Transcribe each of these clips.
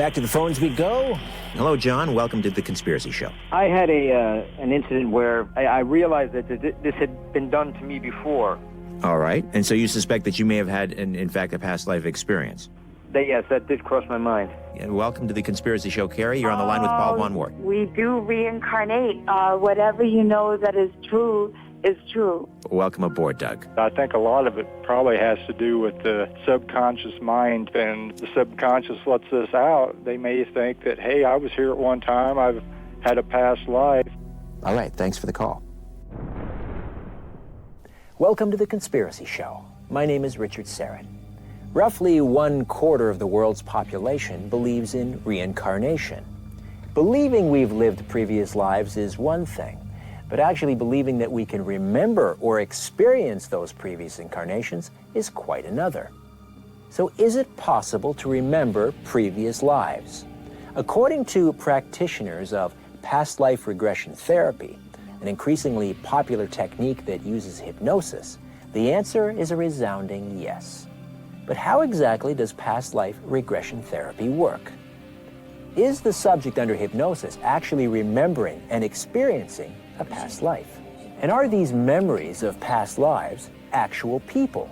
back to the phones we go. Hello, John. Welcome to The Conspiracy Show. I had an incident where I realized that this had been done to me before. All right. And so you suspect that you may have had, in fact, a past life experience? Yes, that did cross my mind. And welcome to The Conspiracy Show, Carrie. You're on the line with Paul Von Wart. We do reincarnate. Whatever you know that is true is true. Welcome aboard, Doug. I think a lot of it probably has to do with the subconscious mind, and the subconscious lets this out. They may think that, hey, I was here at one time, I've had a past life. All right, thanks for the call. Welcome to The Conspiracy Show. My name is Richard Syrett. Roughly 1/4 of the world's population believes in reincarnation. Believing we've lived previous lives is one thing, but actually believing that we can remember or experience those previous incarnations is quite another. So is it possible to remember previous lives? According to practitioners of past life regression therapy, an increasingly popular technique that uses hypnosis, the answer is a resounding yes. But how exactly does past life regression therapy work? Is the subject under hypnosis actually remembering and experiencing a past life? And are these memories of past lives actual people?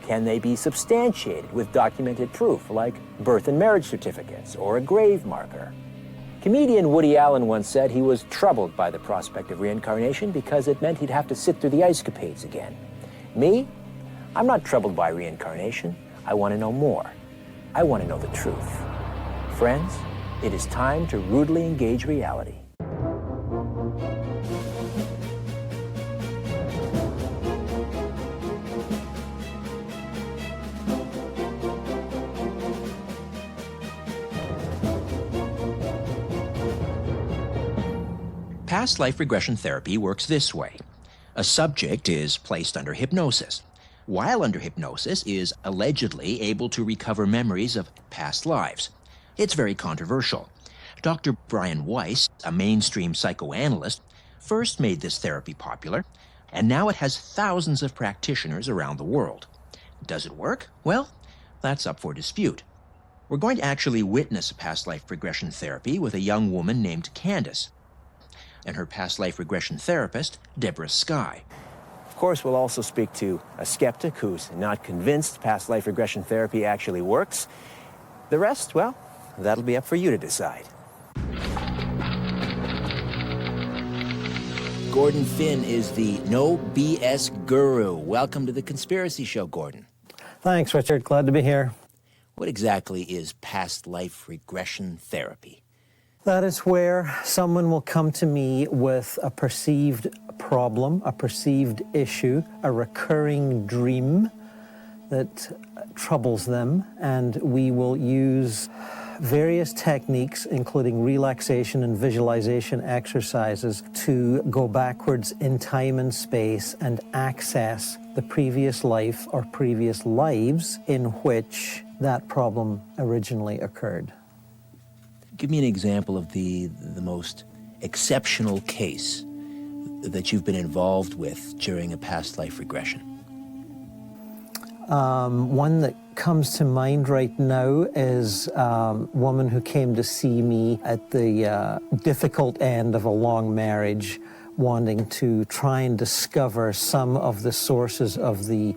Can they be substantiated with documented proof like birth and marriage certificates or a grave marker? Comedian Woody Allen once said he was troubled by the prospect of reincarnation because it meant he'd have to sit through the ice capades again. Me? I'm not troubled by reincarnation. I want to know more. I want to know the truth. Friends, it is time to rudely engage reality. Past life regression therapy works this way. A subject is placed under hypnosis. While under hypnosis, is allegedly able to recover memories of past lives. It's very controversial. Dr. Brian Weiss, a mainstream psychoanalyst, first made this therapy popular, and now it has thousands of practitioners around the world. Does it work? Well, that's up for dispute. We're going to actually witness a past life regression therapy with a young woman named Candace and her past life regression therapist, Deborah Skye. Of course, we'll also speak to a skeptic who's not convinced past life regression therapy actually works. The rest, well, that'll be up for you to decide. Gordon Finn is the no BS guru. Welcome to The Conspiracy Show, Gordon. Thanks, Richard. Glad to be here. What exactly is past life regression therapy? That is where someone will come to me with a perceived problem, a perceived issue, a recurring dream that troubles them, and we will use various techniques, including relaxation and visualization exercises, to go backwards in time and space and access the previous life or previous lives in which that problem originally occurred. Give me an example of the most exceptional case that you've been involved with during a past life regression. One that comes to mind right now is a woman who came to see me at the difficult end of a long marriage, wanting to try and discover some of the sources of the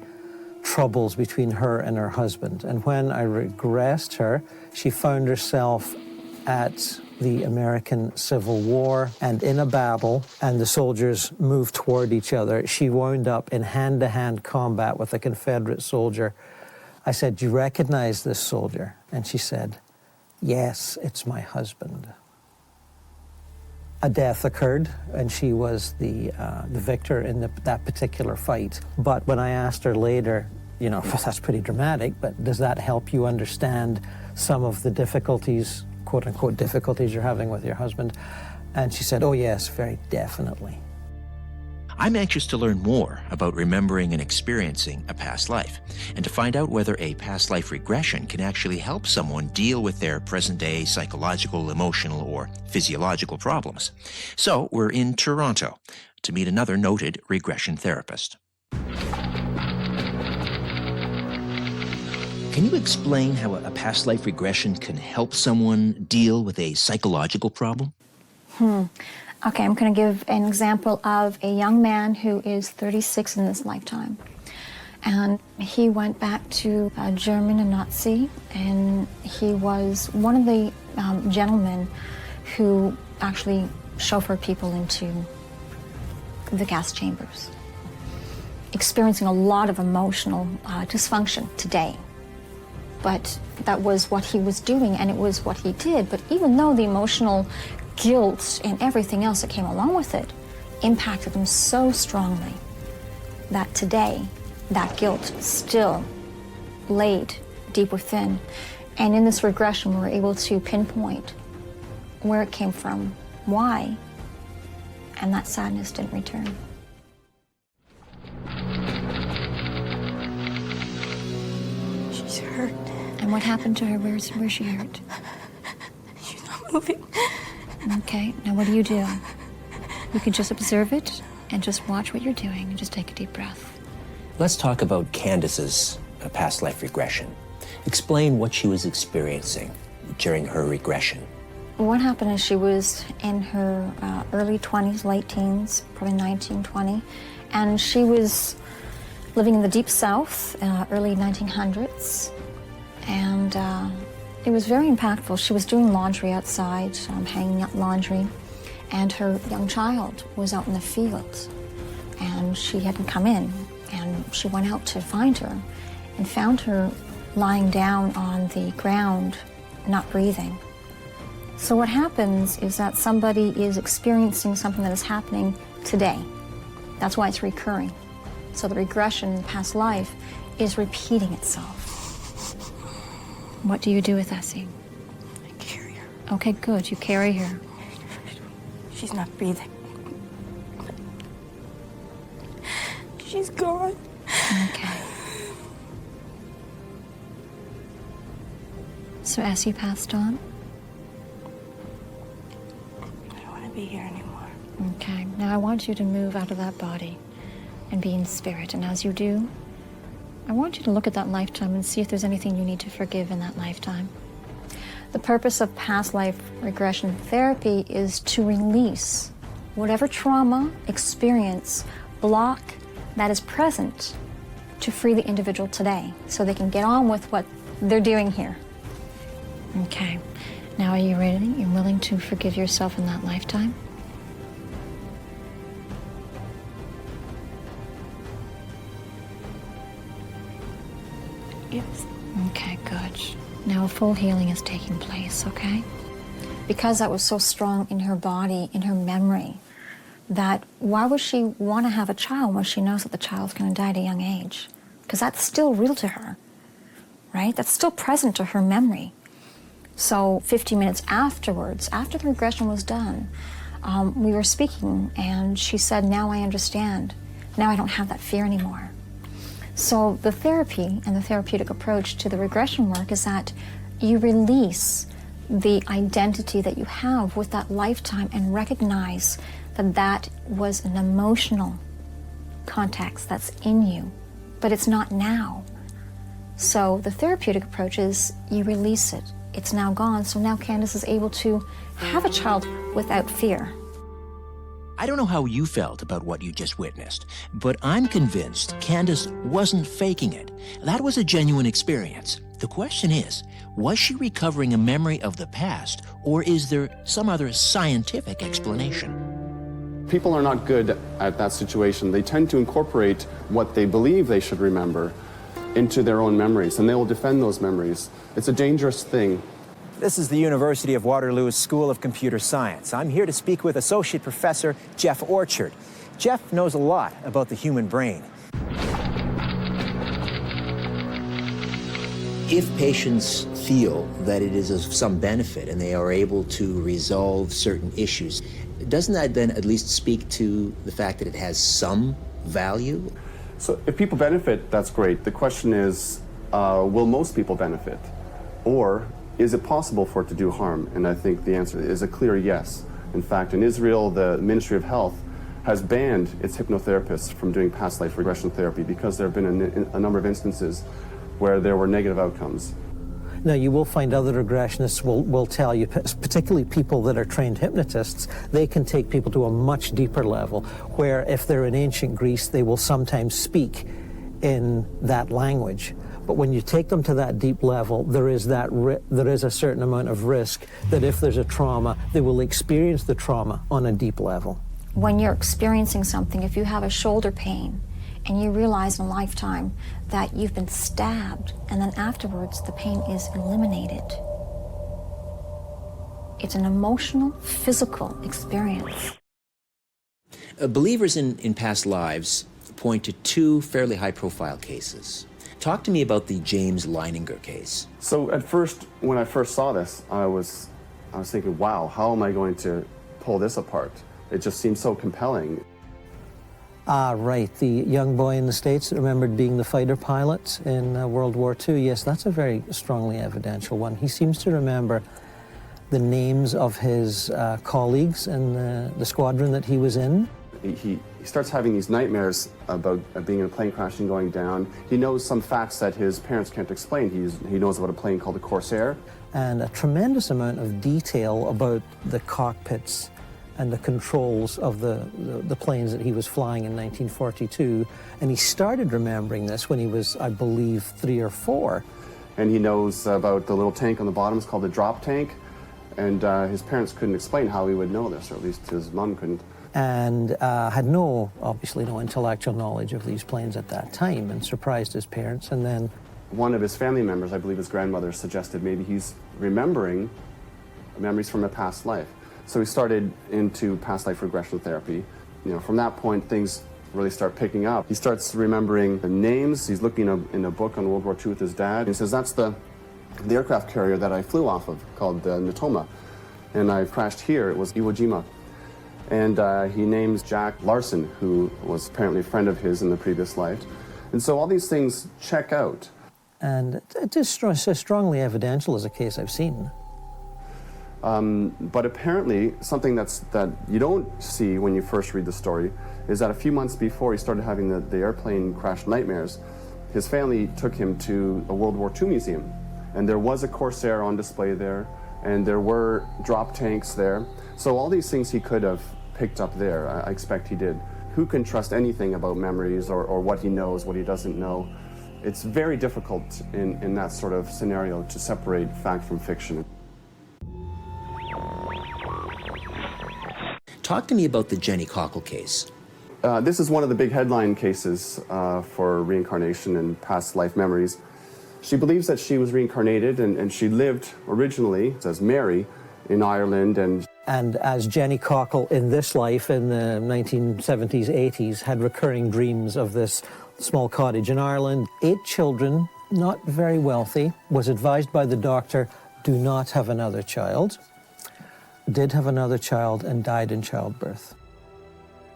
troubles between her and her husband. And when I regressed her, she found herself at the American Civil War and in a battle, and the soldiers moved toward each other. She wound up in hand-to-hand combat with a Confederate soldier. I said, "Do you recognize this soldier?" And she said, "Yes, it's my husband." A death occurred, and she was the victor in that particular fight. But when I asked her later, you know, that's pretty dramatic, but does that help you understand some of the difficulties, quote-unquote difficulties you're having with your husband? And she said, "Oh yes, very definitely." I'm anxious to learn more about remembering and experiencing a past life, and to find out whether a past life regression can actually help someone deal with their present-day psychological, emotional, or physiological problems. So we're in Toronto to meet another noted regression therapist. Can you explain how a past life regression can help someone deal with a psychological problem? Okay, I'm going to give an example of a young man who is 36 in this lifetime. And he went back to German and Nazi, and he was one of the gentlemen who actually chauffeured people into the gas chambers, experiencing a lot of emotional dysfunction today. But that was what he was doing, and it was what he did. But even though the emotional guilt and everything else that came along with it impacted him so strongly that today that guilt still laid deep within. And in this regression, we're able to pinpoint where it came from, why, and that sadness didn't return. She's hurt. And what happened to her? Where's she hurt? She's not moving. Okay, now what do? You can just observe it and just watch what you're doing and just take a deep breath. Let's talk about Candace's past life regression. Explain what she was experiencing during her regression. What happened is she was in her early 20s, late teens, probably 19, 20, and she was living in the Deep South, early 1900s, and it was very impactful. She was doing laundry outside, hanging up laundry, and her young child was out in the field, and she hadn't come in, and she went out to find her and found her lying down on the ground, not breathing. So what happens is that somebody is experiencing something that is happening today. That's why it's recurring. So the regression in past life is repeating itself. What do you do with Essie? I carry her. Okay, good. You carry her. She's not breathing. She's gone. Okay. So Essie passed on? I don't want to be here anymore. Okay. Now I want you to move out of that body and be in spirit. And as you do, I want you to look at that lifetime and see if there's anything you need to forgive in that lifetime. The purpose of past life regression therapy is to release whatever trauma, experience, block that is present to free the individual today so they can get on with what they're doing here. Okay. Now are you ready? You're willing to forgive yourself in that lifetime? Yes. Okay, good. Now a full healing is taking place, okay? Because that was so strong in her body, in her memory, that why would she want to have a child when she knows that the child's going to die at a young age? Because that's still real to her, right? That's still present to her memory. So 50 minutes afterwards, after the regression was done, we were speaking, and she said, now I understand. Now I don't have that fear anymore. So the therapy and the therapeutic approach to the regression work is that you release the identity that you have with that lifetime and recognize that that was an emotional context that's in you, but it's not now. So the therapeutic approach is you release it. It's now gone, so now Candace is able to have a child without fear. I don't know how you felt about what you just witnessed, but I'm convinced Candace wasn't faking it. That was a genuine experience. The question is, was she recovering a memory of the past, or is there some other scientific explanation? People are not good at that situation. They tend to incorporate what they believe they should remember into their own memories, and they will defend those memories. It's a dangerous thing. This is the University of Waterloo's School of Computer Science. I'm here to speak with Associate Professor Jeff Orchard. Jeff knows a lot about the human brain. If patients feel that it is of some benefit and they are able to resolve certain issues, doesn't that then at least speak to the fact that it has some value? So if people benefit, that's great. The question is, will most people benefit? Or is it possible for it to do harm? And I think the answer is a clear yes. In fact, in Israel, the Ministry of Health has banned its hypnotherapists from doing past life regression therapy because there have been a number of instances where there were negative outcomes. Now, you will find other regressionists will tell you, particularly people that are trained hypnotists, they can take people to a much deeper level, where if they're in ancient Greece, they will sometimes speak in that language. But when you take them to that deep level, there is a certain amount of risk that if there's a trauma, they will experience the trauma on a deep level. When you're experiencing something, if you have a shoulder pain, and you realize in a lifetime that you've been stabbed, and then afterwards the pain is eliminated. It's an emotional, physical experience. Believers in past lives point to two fairly high-profile cases. Talk to me about the James Leininger case. So at first, when I first saw this, I was thinking, wow, how am I going to pull this apart? It just seemed so compelling. Ah, right, the young boy in the States that remembered being the fighter pilot in World War II. Yes, that's a very strongly evidential one. He seems to remember the names of his colleagues in the squadron that he was in. He starts having these nightmares about being in a plane crash and going down. He knows some facts that his parents can't explain. He knows about a plane called a Corsair. And a tremendous amount of detail about the cockpits and the controls of the planes that he was flying in 1942. And he started remembering this when he was, I believe, 3 or 4. And he knows about the little tank on the bottom. It's called the drop tank. And his parents couldn't explain how he would know this, or at least his mom couldn't. And had obviously no intellectual knowledge of these planes at that time, and surprised his parents. And then one of his family members, I believe his grandmother, suggested maybe he's remembering memories from a past life. So he started into past life regression therapy. From that point, things really start picking up. He starts remembering the names. He's looking in a book on World War II with his dad. He says, that's the aircraft carrier that I flew off of, called Natoma. And I crashed here. It was Iwo Jima. And he names Jack Larson, who was apparently a friend of his in the previous life. And so all these things check out. And it is strongly evidential as a case I've seen. But apparently, something that you don't see when you first read the story is that a few months before he started having the airplane crash nightmares, his family took him to a World War II museum. And there was a Corsair on display there, and there were drop tanks there. So all these things he could have picked up there, I expect he did. Who can trust anything about memories or what he knows, what he doesn't know? It's very difficult in that sort of scenario to separate fact from fiction. Talk to me about the Jenny Cockle case. This is one of the big headline cases for reincarnation and past life memories. She believes that she was reincarnated and she lived originally as Mary in Ireland. And as Jenny Cockle in this life in the 1970s, 80s, had recurring dreams of this small cottage in Ireland. 8 children, not very wealthy, was advised by the doctor, do not have another child. Did have another child and died in childbirth.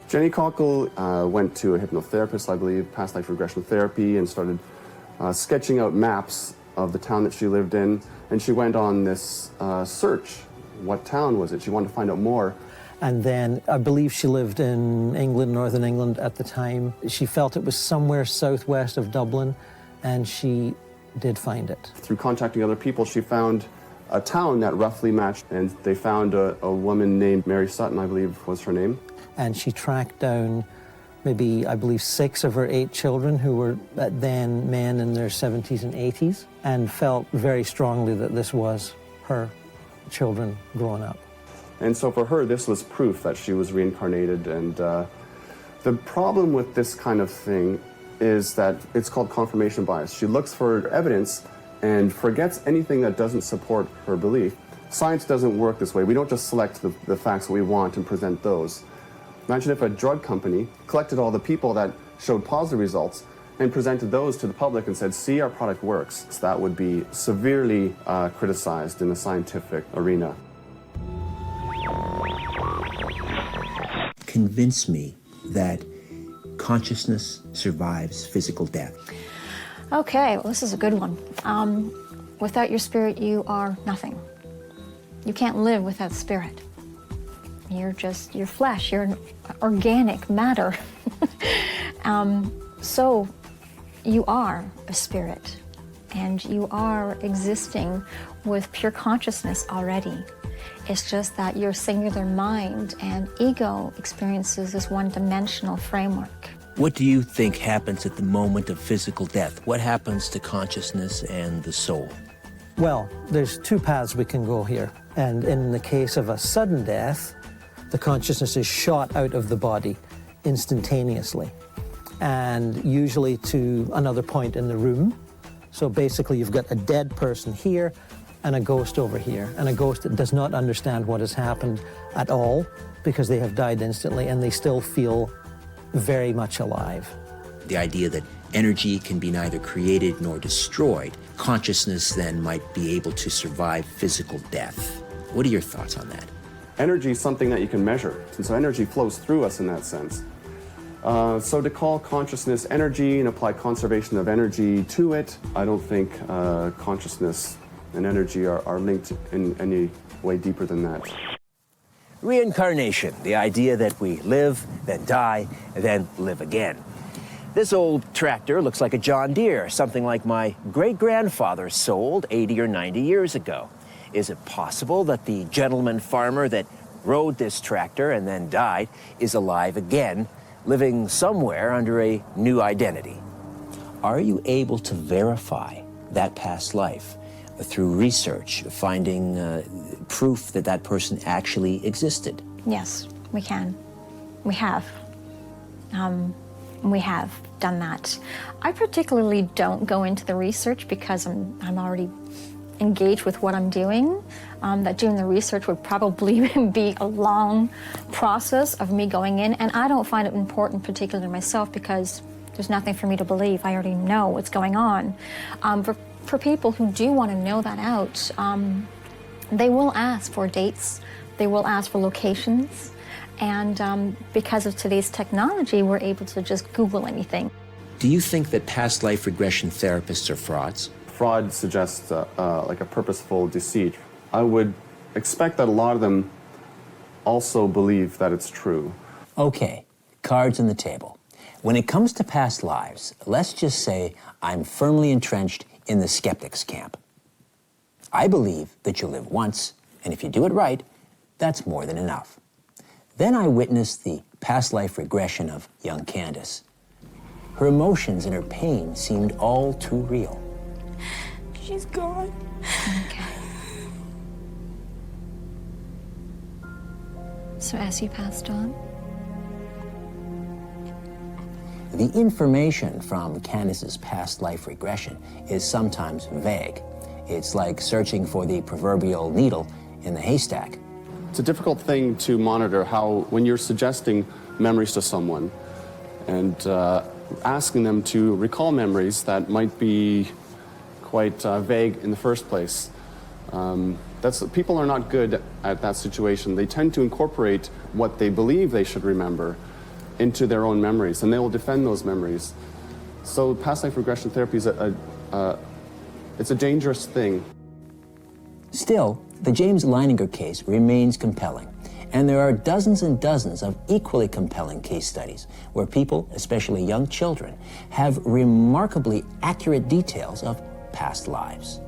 Jenny Cockle went to a hypnotherapist, I believe, past life regression therapy, and started sketching out maps of the town that she lived in. And she went on this search. What town was it? She wanted to find out more. And then I believe she lived in England, Northern England at the time. She felt it was somewhere southwest of Dublin, and she did find it. Through contacting other people, she found a town that roughly matched, and they found a woman named Mary Sutton, I believe was her name. And she tracked down maybe, I believe, 6 of her 8 children who were then men in their 70s and 80s, and felt very strongly that this was her children growing up. And so for her, this was proof that she was reincarnated. And the problem with this kind of thing is that it's called confirmation bias. She looks for evidence and forgets anything that doesn't support her belief. Science doesn't work this way. We don't just select the facts we want and present those. Imagine if a drug company collected all the people that showed positive results and presented those to the public and said, see, our product works. So that would be severely criticized in the scientific arena. Convince me that consciousness survives physical death. Okay, well, this is a good one. Without your spirit, you are nothing. You can't live without spirit. You're just your flesh, you're organic matter. So you are a spirit. and you are existing with pure consciousness already. It's just that your singular mind and ego experiences this one-dimensional framework. What do you think happens at the moment of physical death? What happens to consciousness and the soul? Well, there's two paths we can go here. And in the case of a sudden death, the consciousness is shot out of the body instantaneously, and usually to another point in the room. So basically you've got a dead person here and a ghost over here, and a ghost that does not understand what has happened at all because they have died instantly and they still feel very much alive. The idea that energy can be neither created nor destroyed, consciousness then might be able to survive physical death. What are your thoughts on that? Energy is something that you can measure, and so energy flows through us in that sense. So to call consciousness energy and apply conservation of energy to it, I don't think consciousness and energy are linked in any way deeper than that. Reincarnation, the idea that we live, then die, and then live again. This old tractor looks like a John Deere, something like my great-grandfather sold 80 or 90 years ago. Is it possible that the gentleman farmer that rode this tractor and then died is alive again, living somewhere under a new identity? Are you able to verify that past life through research, finding proof that that person actually existed? Yes, we can. We have. We have done that. I particularly don't go into the research because I'm already engaged with what I'm doing. That doing the research would probably be a long process of me going in, and I don't find it important particularly myself because there's nothing for me to believe. I already know what's going on. For people who do want to know that out, they will ask for dates, they will ask for locations, and because of today's technology, we're able to just Google anything. Do you think that past life regression therapists are frauds? Fraud suggests like a purposeful deceit. I would expect that a lot of them also believe that it's true. Okay, cards on the table. When it comes to past lives, let's just say I'm firmly entrenched in the skeptics camp. I believe that you live once, and if you do it right, that's more than enough. Then I witnessed the past life regression of young Candace. Her emotions and her pain seemed all too real. She's gone. Okay. So as you passed on? The information from Candace's past life regression is sometimes vague. It's like searching for the proverbial needle in the haystack. It's a difficult thing to monitor how, when you're suggesting memories to someone and asking them to recall memories that might be quite vague in the first place. People are not good at that situation. They tend to incorporate what they believe they should remember into their own memories, and they will defend those memories. So past life regression therapy is it's a dangerous thing. Still, the James Leininger case remains compelling, and there are dozens and dozens of equally compelling case studies where people, especially young children, have remarkably accurate details of past lives.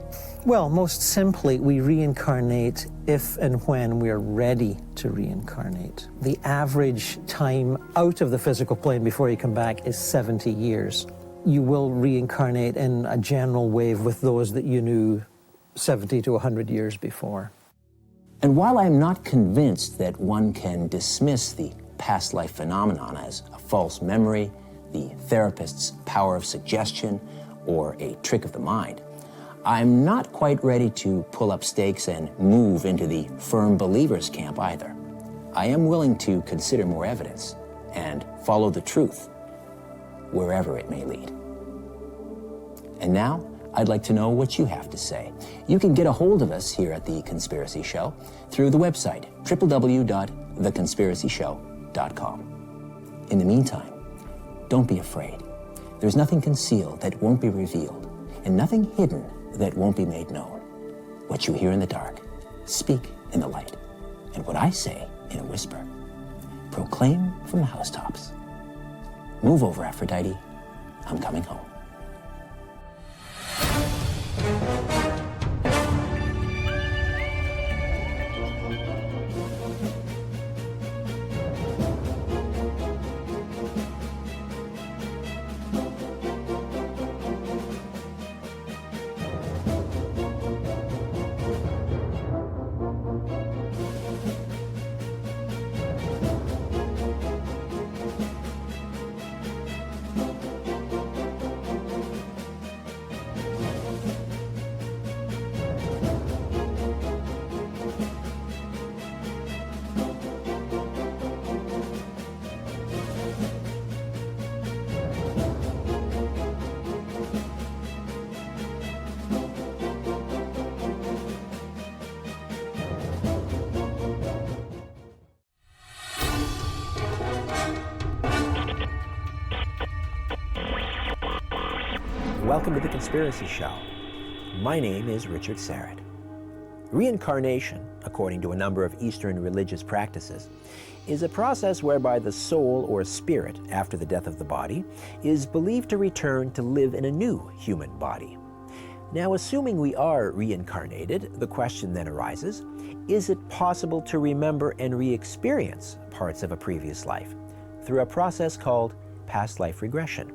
Well, most simply, we reincarnate if and when we are ready to reincarnate. The average time out of the physical plane before you come back is 70 years. You will reincarnate in a general wave with those that you knew 70 to 100 years before. And while I'm not convinced that one can dismiss the past life phenomenon as a false memory, the therapist's power of suggestion, or a trick of the mind, I'm not quite ready to pull up stakes and move into the firm believers camp either. I am willing to consider more evidence and follow the truth, wherever it may lead. And now, I'd like to know what you have to say. You can get a hold of us here at The Conspiracy Show through the website, www.theconspiracyshow.com. In the meantime, don't be afraid. There's nothing concealed that won't be revealed, and nothing hidden that won't be made known. What you hear in the dark, speak in the light. And what I say in a whisper, proclaim from the housetops. Move over, Aphrodite. I'm coming home. Welcome to The Conspiracy Show. My name is Richard Syrett. Reincarnation, according to a number of Eastern religious practices, is a process whereby the soul or spirit, after the death of the body, is believed to return to live in a new human body. Now, assuming we are reincarnated, the question then arises, is it possible to remember and re-experience parts of a previous life through a process called past life regression?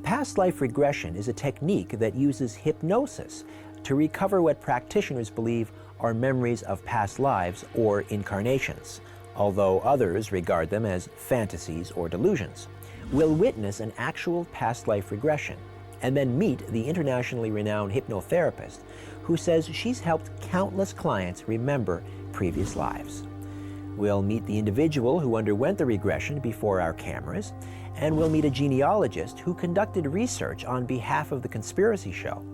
Past life regression is a technique that uses hypnosis to recover what practitioners believe are memories of past lives or incarnations, although others regard them as fantasies or delusions. We'll witness an actual past life regression and then meet the internationally renowned hypnotherapist who says she's helped countless clients remember previous lives. We'll meet the individual who underwent the regression before our cameras, and we'll meet a genealogist who conducted research on behalf of The Conspiracy Show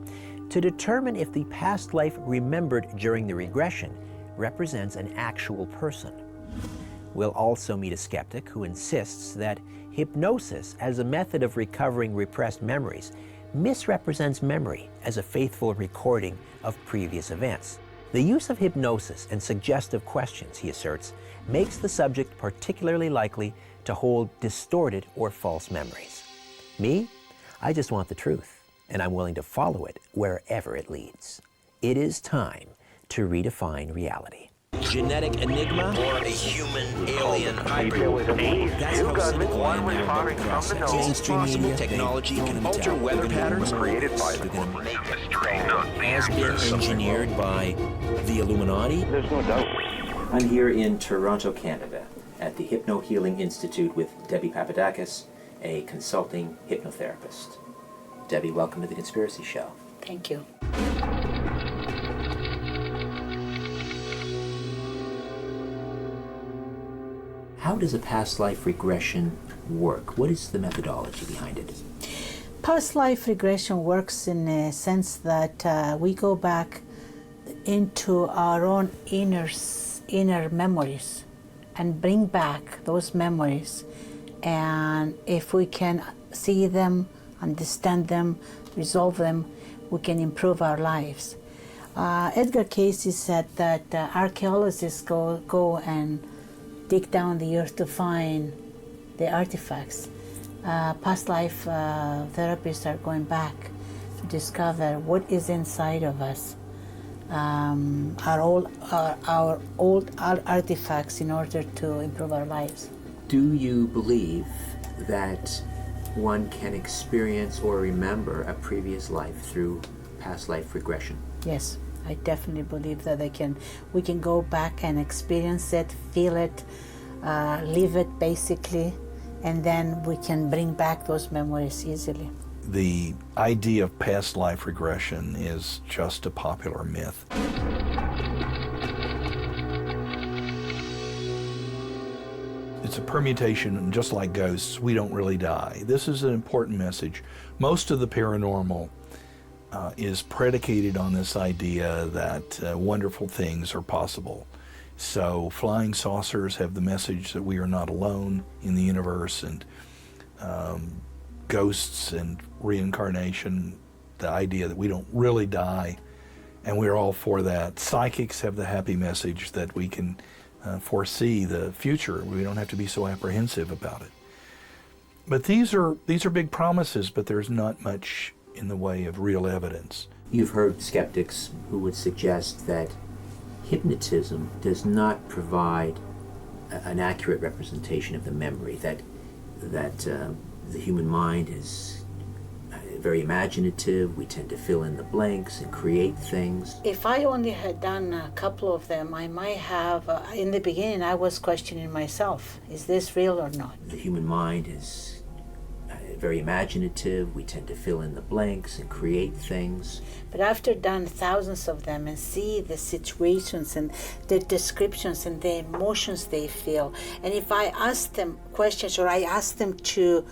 to determine if the past life remembered during the regression represents an actual person. We'll also meet a skeptic who insists that hypnosis as a method of recovering repressed memories misrepresents memory as a faithful recording of previous events. The use of hypnosis and suggestive questions, he asserts, makes the subject particularly likely to hold distorted or false memories. Me, I just want the truth, and I'm willing to follow it wherever it leads. It is time to redefine reality. Genetic enigma or a human alien hybrid? That's how cynical I am about the process. Mainstream media, technology can alter weather patterns created by the has been engineered by the Illuminati. There's no doubt. I'm here in Toronto, Canada, at the Hypno Healing Institute with Debbie Papadakis, a consulting hypnotherapist. Debbie, welcome to The Conspiracy Show. Thank you. How does a past life regression work? What is the methodology behind it? Past life regression works in a sense that we go back into our own inner memories and bring back those memories. And if we can see them, understand them, resolve them, we can improve our lives. Edgar Cayce said that archaeologists go and dig down the earth to find the artifacts. Past life therapists are going back to discover what is inside of us, our old artifacts, in order to improve our lives. Do you believe that one can experience or remember a previous life through past life regression? Yes, I definitely believe that we can go back and experience it, feel it, live it basically, and then we can bring back those memories easily. The idea of past life regression is just a popular myth. It's a permutation, and just like ghosts, we don't really die. This is an important message. Most of the paranormal is predicated on this idea that wonderful things are possible. So flying saucers have the message that we are not alone in the universe, and ghosts and reincarnation, the idea that we don't really die, and we're all for that. Psychics have the happy message that we can foresee the future. We don't have to be so apprehensive about it. But these are big promises, but there's not much in the way of real evidence. You've heard skeptics who would suggest that hypnotism does not provide an accurate representation of the memory, that the human mind is very imaginative. We tend to fill in the blanks and create things. If I only had done a couple of them, I might have, in the beginning I was questioning myself, is this real or not? The human mind is very imaginative. We tend to fill in the blanks and create things. But after done thousands of them and see the situations and the descriptions and the emotions they feel, and if I ask them questions or I ask them to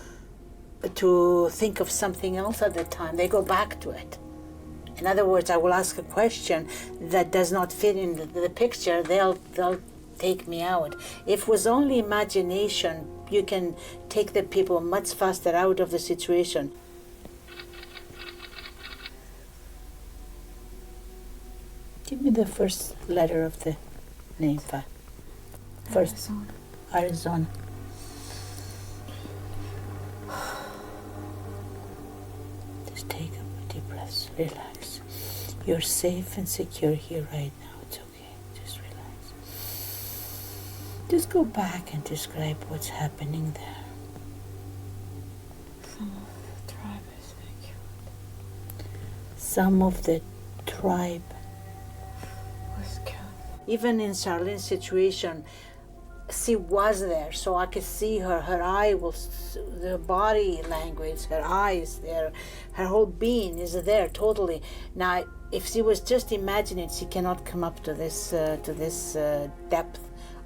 think of something else at the time, they go back to it. In other words, I will ask a question that does not fit in the picture, they'll take me out. If it was only imagination, you can take the people much faster out of the situation. me the first letter of the name, Fa. First, Arizona. Just take a deep breath, relax. You're safe and secure here right now. It's okay. Just relax. Just go back and describe what's happening there. Some of the tribe is killed. Some of the tribe Was killed. even in Charlene's situation, she was there, so I could see her. Her eye was, the body language, her eyes there, her whole being is there totally. Now, if she was just imagining, she cannot come up to this depth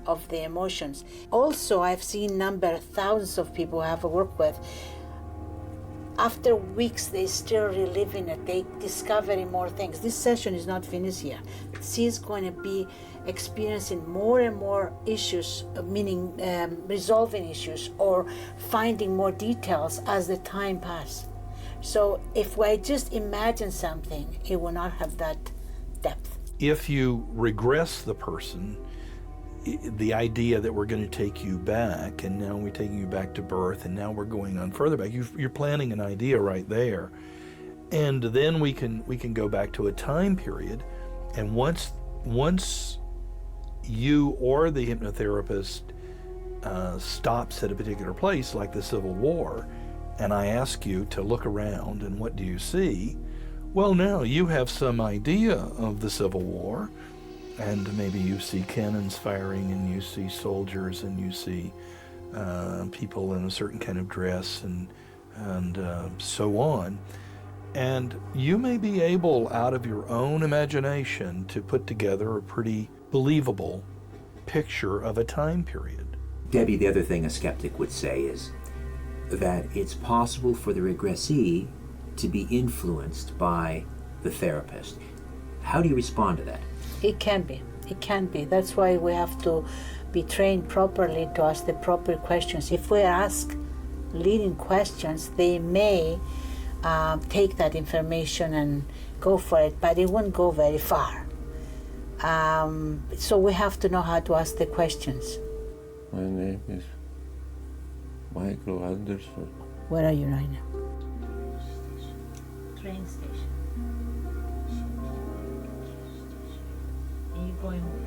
of the emotions. Also, I've seen thousands of people I have worked with. After weeks, they still reliving it. They discovering more things. This session is not finished yet. She's going to be experiencing more and more issues, meaning resolving issues or finding more details as the time passes. So if I just imagine something, it will not have that depth. If you regress the person, the idea that we're going to take you back, and now we're taking you back to birth, and now we're going on further back. You're planting an idea right there, and then we can go back to a time period, and once you or the hypnotherapist stops at a particular place, like the Civil War, and I ask you to look around, and what do you see? Well, now you have some idea of the Civil War. And maybe you see cannons firing, and you see soldiers, and you see people in a certain kind of dress, and so on. And you may be able, out of your own imagination, to put together a pretty believable picture of a time period. Debbie, the other thing a skeptic would say is that it's possible for the regressee to be influenced by the therapist. How do you respond to that? It can be. It can be. That's why we have to be trained properly to ask the proper questions. If we ask leading questions, they may take that information and go for it, but it won't go very far. So we have to know how to ask the questions. My name is Michael Anderson. Where are you right now? Train station. Are you going where?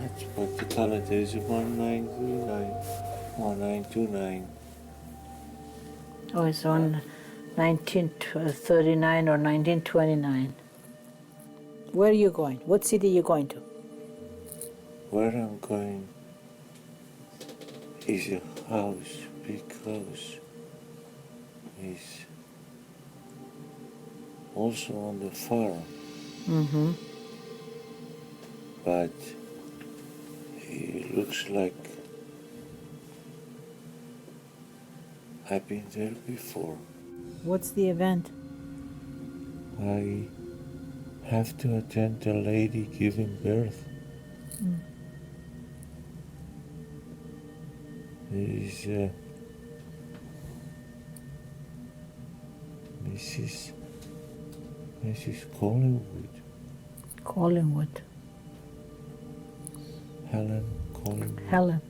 That's what the calendar is, 1939, 1929. Oh, it's on 1939 or 1929. Where are you going? What city are you going to? Where I'm going is a house, big house. It's also on the farm. Mm-hmm. But it looks like I've been there before. What's the event? I have to attend a lady giving birth. Mm. There is Mrs. Collingwood. Collingwood. Helen Collingwood. Helen.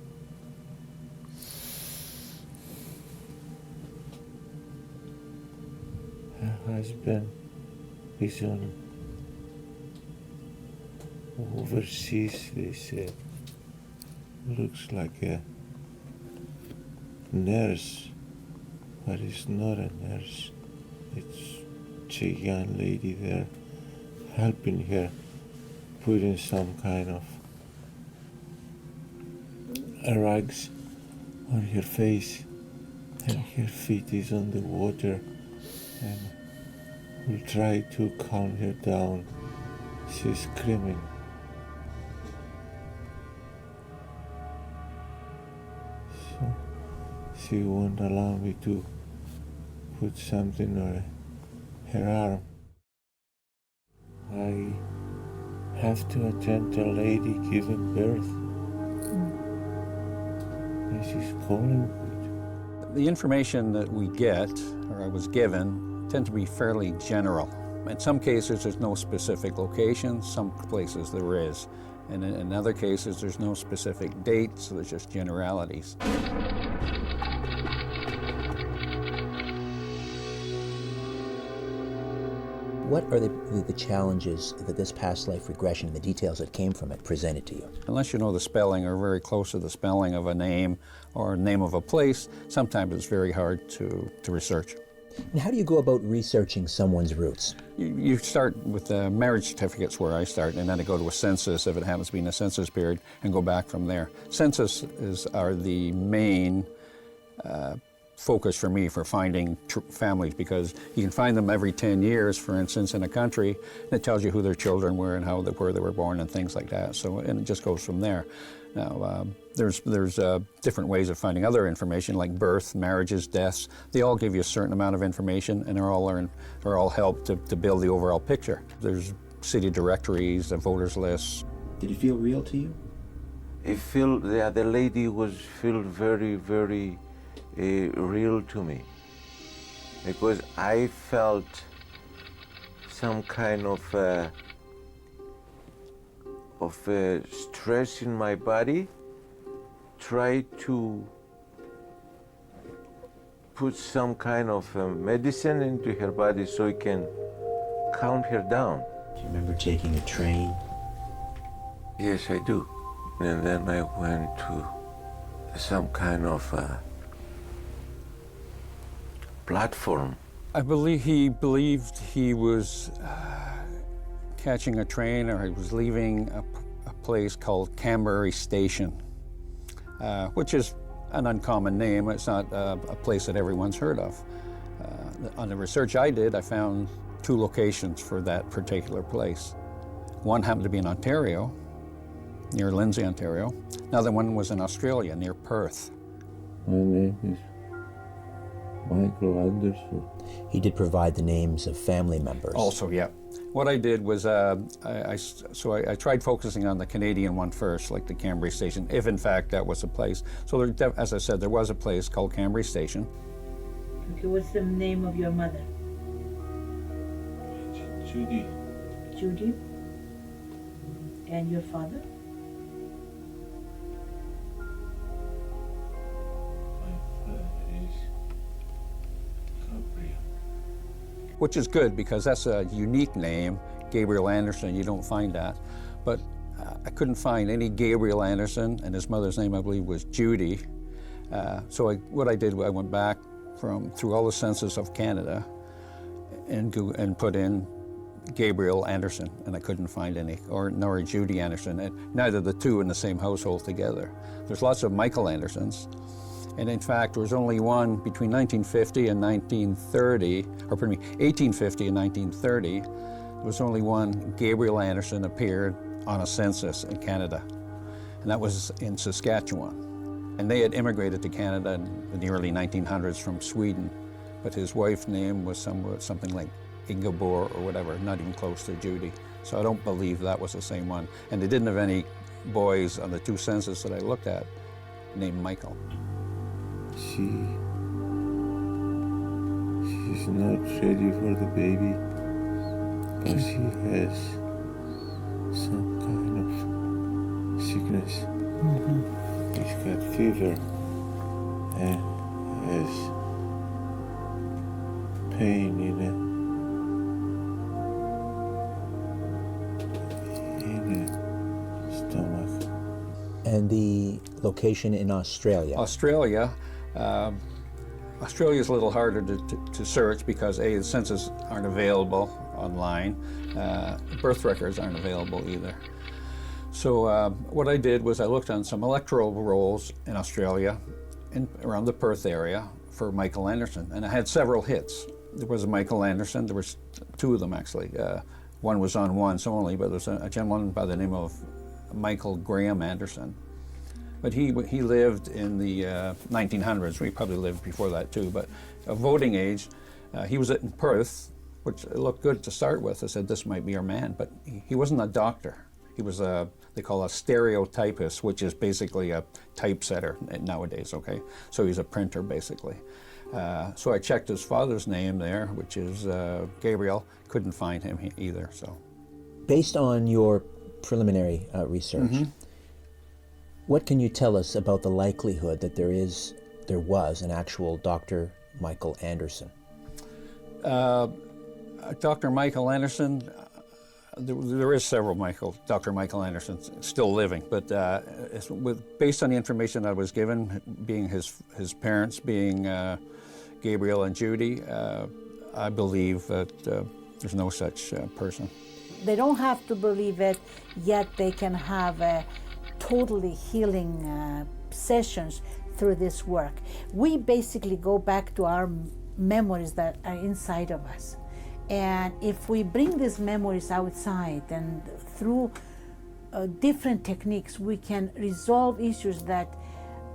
Her husband is on overseas, they said. Looks like a nurse, but it's not a nurse. It's a young lady there helping her, putting some kind of rugs on her face, and her feet is on the water, and we'll try to calm her down. She's screaming. So she won't allow me to put something on her arm. I have to attend a lady giving birth. And she's calling. The information that we get, or I was given, tend to be fairly general. In some cases, there's no specific location. Some places there is. And in other cases, there's no specific date, so there's just generalities. What are the challenges that this past life regression and the details that came from it presented to you? Unless you know the spelling or very close to the spelling of a name or name of a place, sometimes it's very hard to research. And how do you go about researching someone's roots? You start with the marriage certificates where I start, and then I go to a census if it happens to be in a census period, and go back from there. Censuses are the main focus for me for finding families, because you can find them every 10 years, for instance, in a country, and it tells you who their children were and where they were born and things like that. So, and it just goes from there. Now, there's different ways of finding other information, like birth, marriages, deaths. They all give you a certain amount of information, and are all help to build the overall picture. There's city directories, voters lists. Did it feel real to you? It felt, the lady felt very, very real to me, because I felt some kind of stress in my body. Try to put some kind of medicine into her body so it can calm her down. Do you remember taking a train? Yes, I do. And then I went to some kind of platform. I believe he believed he was catching a train, or he was leaving a place called Canberra Station, which is an uncommon name. It's not a place that everyone's heard of. On the research I did, I found 2 locations for that particular place. One happened to be in Ontario, near Lindsay, Ontario. Another one was in Australia, near Perth. My name is Michael Anderson. He did provide the names of family members. Also, yeah. What I did was, I tried focusing on the Canadian one first, like the Canberra Station, if in fact that was a place. So there, as I said, there was a place called Canberra Station. Okay, what's the name of your mother? Judy. Judy. And your father? Which is good, because that's a unique name, Gabriel Anderson. You don't find that. But I couldn't find any Gabriel Anderson, and his mother's name, I believe, was Judy. What I did, I went back through all the census of Canada and put in Gabriel Anderson, and I couldn't find any, nor Judy Anderson, and neither the two in the same household together. There's lots of Michael Andersons. And in fact, there was only one between 1950 and 1930, or pardon me, 1850 and 1930, there was only one Gabriel Anderson appeared on a census in Canada, and that was in Saskatchewan. And they had immigrated to Canada in the early 1900s from Sweden, but his wife's name was something like Ingeborg or whatever, not even close to Judy. So I don't believe that was the same one. And they didn't have any boys on the 2 censuses that I looked at named Michael. She's not ready for the baby, but she has some kind of sickness. She's got fever and has pain in the stomach. And the location in Australia? Australia is a little harder to search because A, the census aren't available online. Birth records aren't available either. So what I did was I looked on some electoral rolls in Australia, around the Perth area, for Michael Anderson, and I had several hits. There was a Michael Anderson, there was 2 of them actually. One was on once only, but there was a gentleman by the name of Michael Graham Anderson. But he lived in the 1900s. We probably lived before that too. But a voting age, he was in Perth, which looked good to start with. I said, this might be our man. But he wasn't a doctor. He was they call a stereotypist, which is basically a typesetter nowadays, okay? So he's a printer, basically. So I checked his father's name there, which is Gabriel. Couldn't find him either, so. Based on your preliminary research, what can you tell us about the likelihood that there was an actual Dr. Michael Anderson? Dr. Michael Anderson, there is several Dr. Michael Andersons still living, but based on the information I was given, being his parents, being Gabriel and Judy, I believe that there's no such person. They don't have to believe it, yet they can have totally healing sessions through this work. We basically go back to our memories that are inside of us. And if we bring these memories outside and through different techniques, we can resolve issues that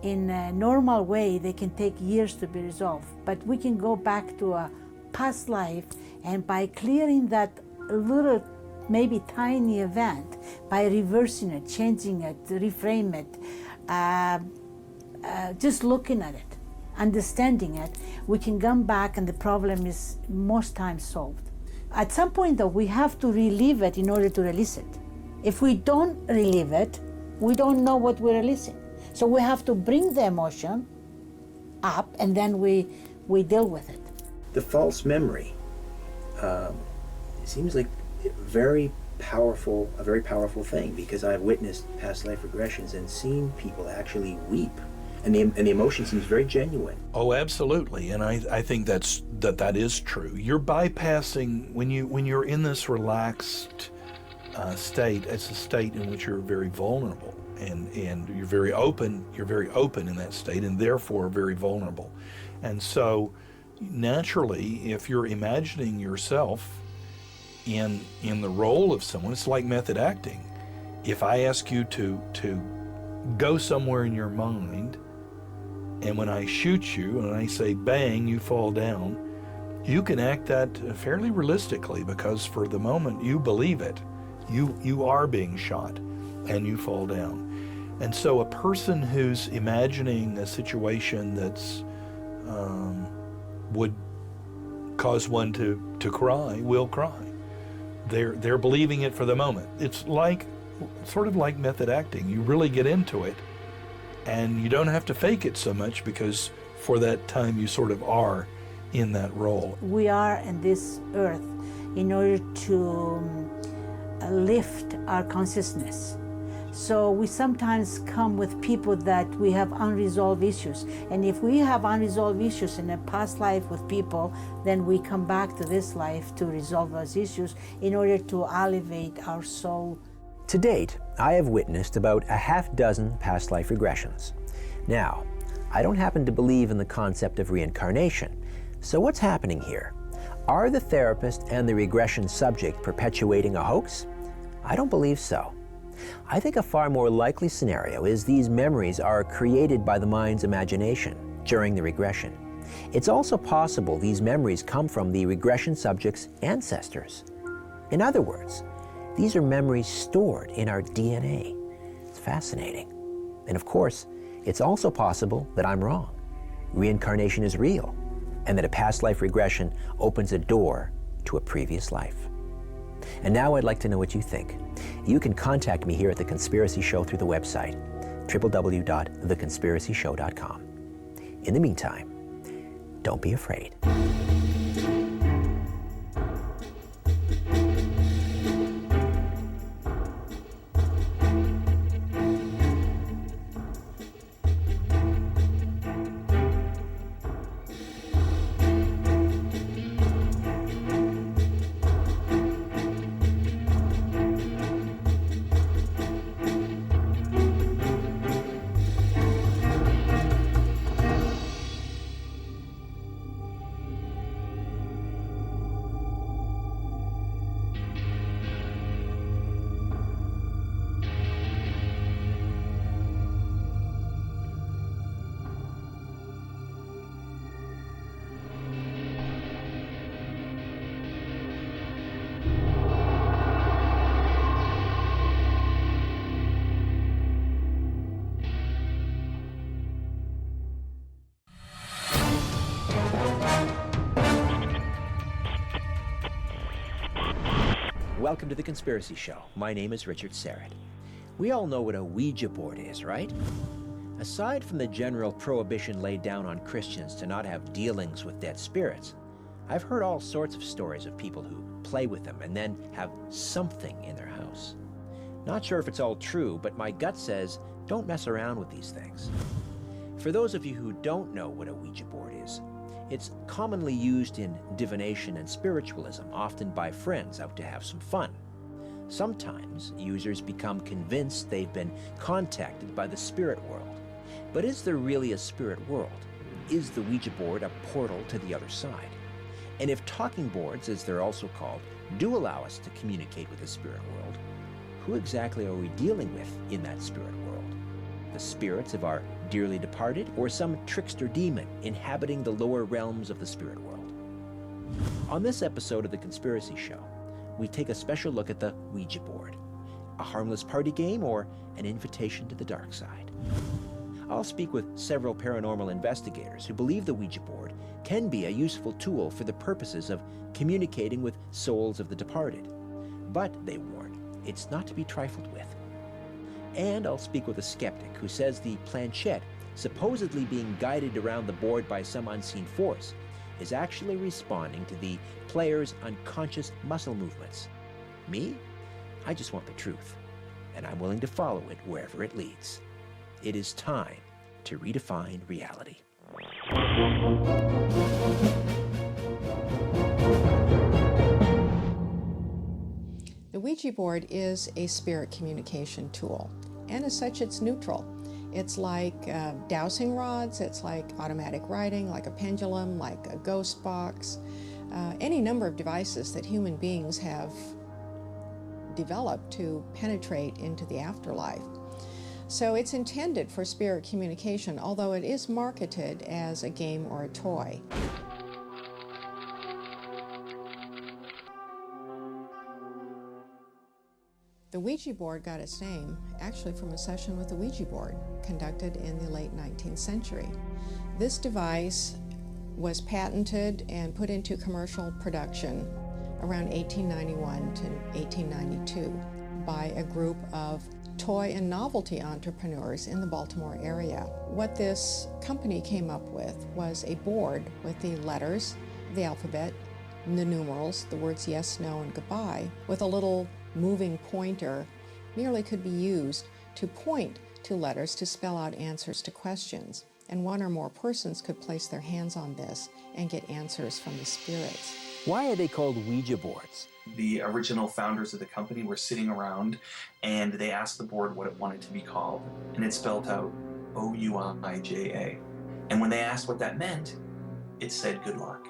in a normal way, they can take years to be resolved. But we can go back to a past life, and by clearing that little, maybe tiny event, by reversing it, changing it, reframe it, just looking at it, understanding it, we can come back and the problem is most times solved. At some point though, we have to relive it in order to release it. If we don't relive it, we don't know what we're releasing. So we have to bring the emotion up and then we deal with it. The false memory seems like a very powerful thing, because I've witnessed past life regressions and seen people actually weep. And the emotion seems very genuine. Oh, absolutely, and I think that is true. You're bypassing when you're in this relaxed state. It's a state in which you're very vulnerable, and you're very open. You're very open in that state, and therefore very vulnerable. And so, naturally, if you're imagining yourself in the role of someone, it's like method acting. If I ask you to go somewhere in your mind, and when I shoot you and I say bang, you fall down, you can act that fairly realistically, because for the moment you believe it. You are being shot and you fall down. And so a person who's imagining a situation that's would cause one to cry will cry. They're believing it for the moment. It's sort of like method acting. You really get into it, and you don't have to fake it so much, because for that time you sort of are in that role. We are in this earth in order to lift our consciousness. So we sometimes come with people that we have unresolved issues. And if we have unresolved issues in a past life with people, then we come back to this life to resolve those issues in order to elevate our soul. To date, I have witnessed about a half dozen past life regressions. Now, I don't happen to believe in the concept of reincarnation. So what's happening here? Are the therapist and the regression subject perpetuating a hoax? I don't believe so. I think a far more likely scenario is these memories are created by the mind's imagination during the regression. It's also possible these memories come from the regression subject's ancestors. In other words, these are memories stored in our DNA. It's fascinating. And of course, it's also possible that I'm wrong. Reincarnation is real, and that a past life regression opens a door to a previous life. And now I'd like to know what you think. You can contact me here at The Conspiracy Show through the website, www.theconspiracyshow.com. In the meantime, don't be afraid. Welcome to The Conspiracy Show. My name is Richard Syrett. We all know what a Ouija board is, right? Aside from the general prohibition laid down on Christians to not have dealings with dead spirits, I've heard all sorts of stories of people who play with them and then have something in their house. Not sure if it's all true, but my gut says don't mess around with these things. For those of you who don't know what a Ouija board is, it's commonly used in divination and spiritualism, often by friends out to have some fun. Sometimes users become convinced they've been contacted by the spirit world. But is there really a spirit world? Is the Ouija board a portal to the other side? And if talking boards, as they're also called, do allow us to communicate with the spirit world, who exactly are we dealing with in that spirit world? The spirits of our dearly departed, or some trickster demon inhabiting the lower realms of the spirit world? On this episode of The Conspiracy Show, we take a special look at the Ouija board, a harmless party game or an invitation to the dark side. I'll speak with several paranormal investigators who believe the Ouija board can be a useful tool for the purposes of communicating with souls of the departed. But, they warn, it's not to be trifled with. And I'll speak with a skeptic who says the planchette, supposedly being guided around the board by some unseen force, is actually responding to the player's unconscious muscle movements. Me? I just want the truth, and I'm willing to follow it wherever it leads. It is time to redefine reality. The Ouija board is a spirit communication tool, and as such it's neutral. It's like dowsing rods, it's like automatic writing, like a pendulum, like a ghost box, any number of devices that human beings have developed to penetrate into the afterlife. So it's intended for spirit communication, although it is marketed as a game or a toy. The Ouija board got its name actually from a session with the Ouija board conducted in the late 19th century. This device was patented and put into commercial production around 1891 to 1892 by a group of toy and novelty entrepreneurs in the Baltimore area. What this company came up with was a board with the letters, the alphabet, the numerals, the words yes, no, and goodbye, with a little moving pointer. Merely could be used to point to letters to spell out answers to questions. And one or more persons could place their hands on this and get answers from the spirits. Why are they called Ouija boards? The original founders of the company were sitting around and they asked the board what it wanted to be called, and it spelled out O-U-I-J-A. And when they asked what that meant, it said good luck.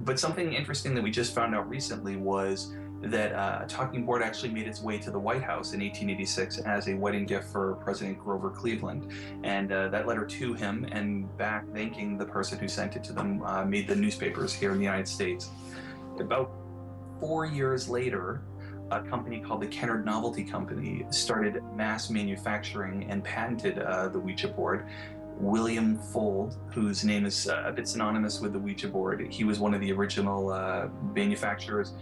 But something interesting that we just found out recently was that a talking board actually made its way to the White House in 1886 as a wedding gift for President Grover Cleveland. And that letter to him and back thanking the person who sent it to them made the newspapers here in the United States. About 4 years later, a company called the Kennard Novelty Company started mass manufacturing and patented the Ouija board. William Fold, whose name is a bit synonymous with the Ouija board, he was one of the original manufacturers,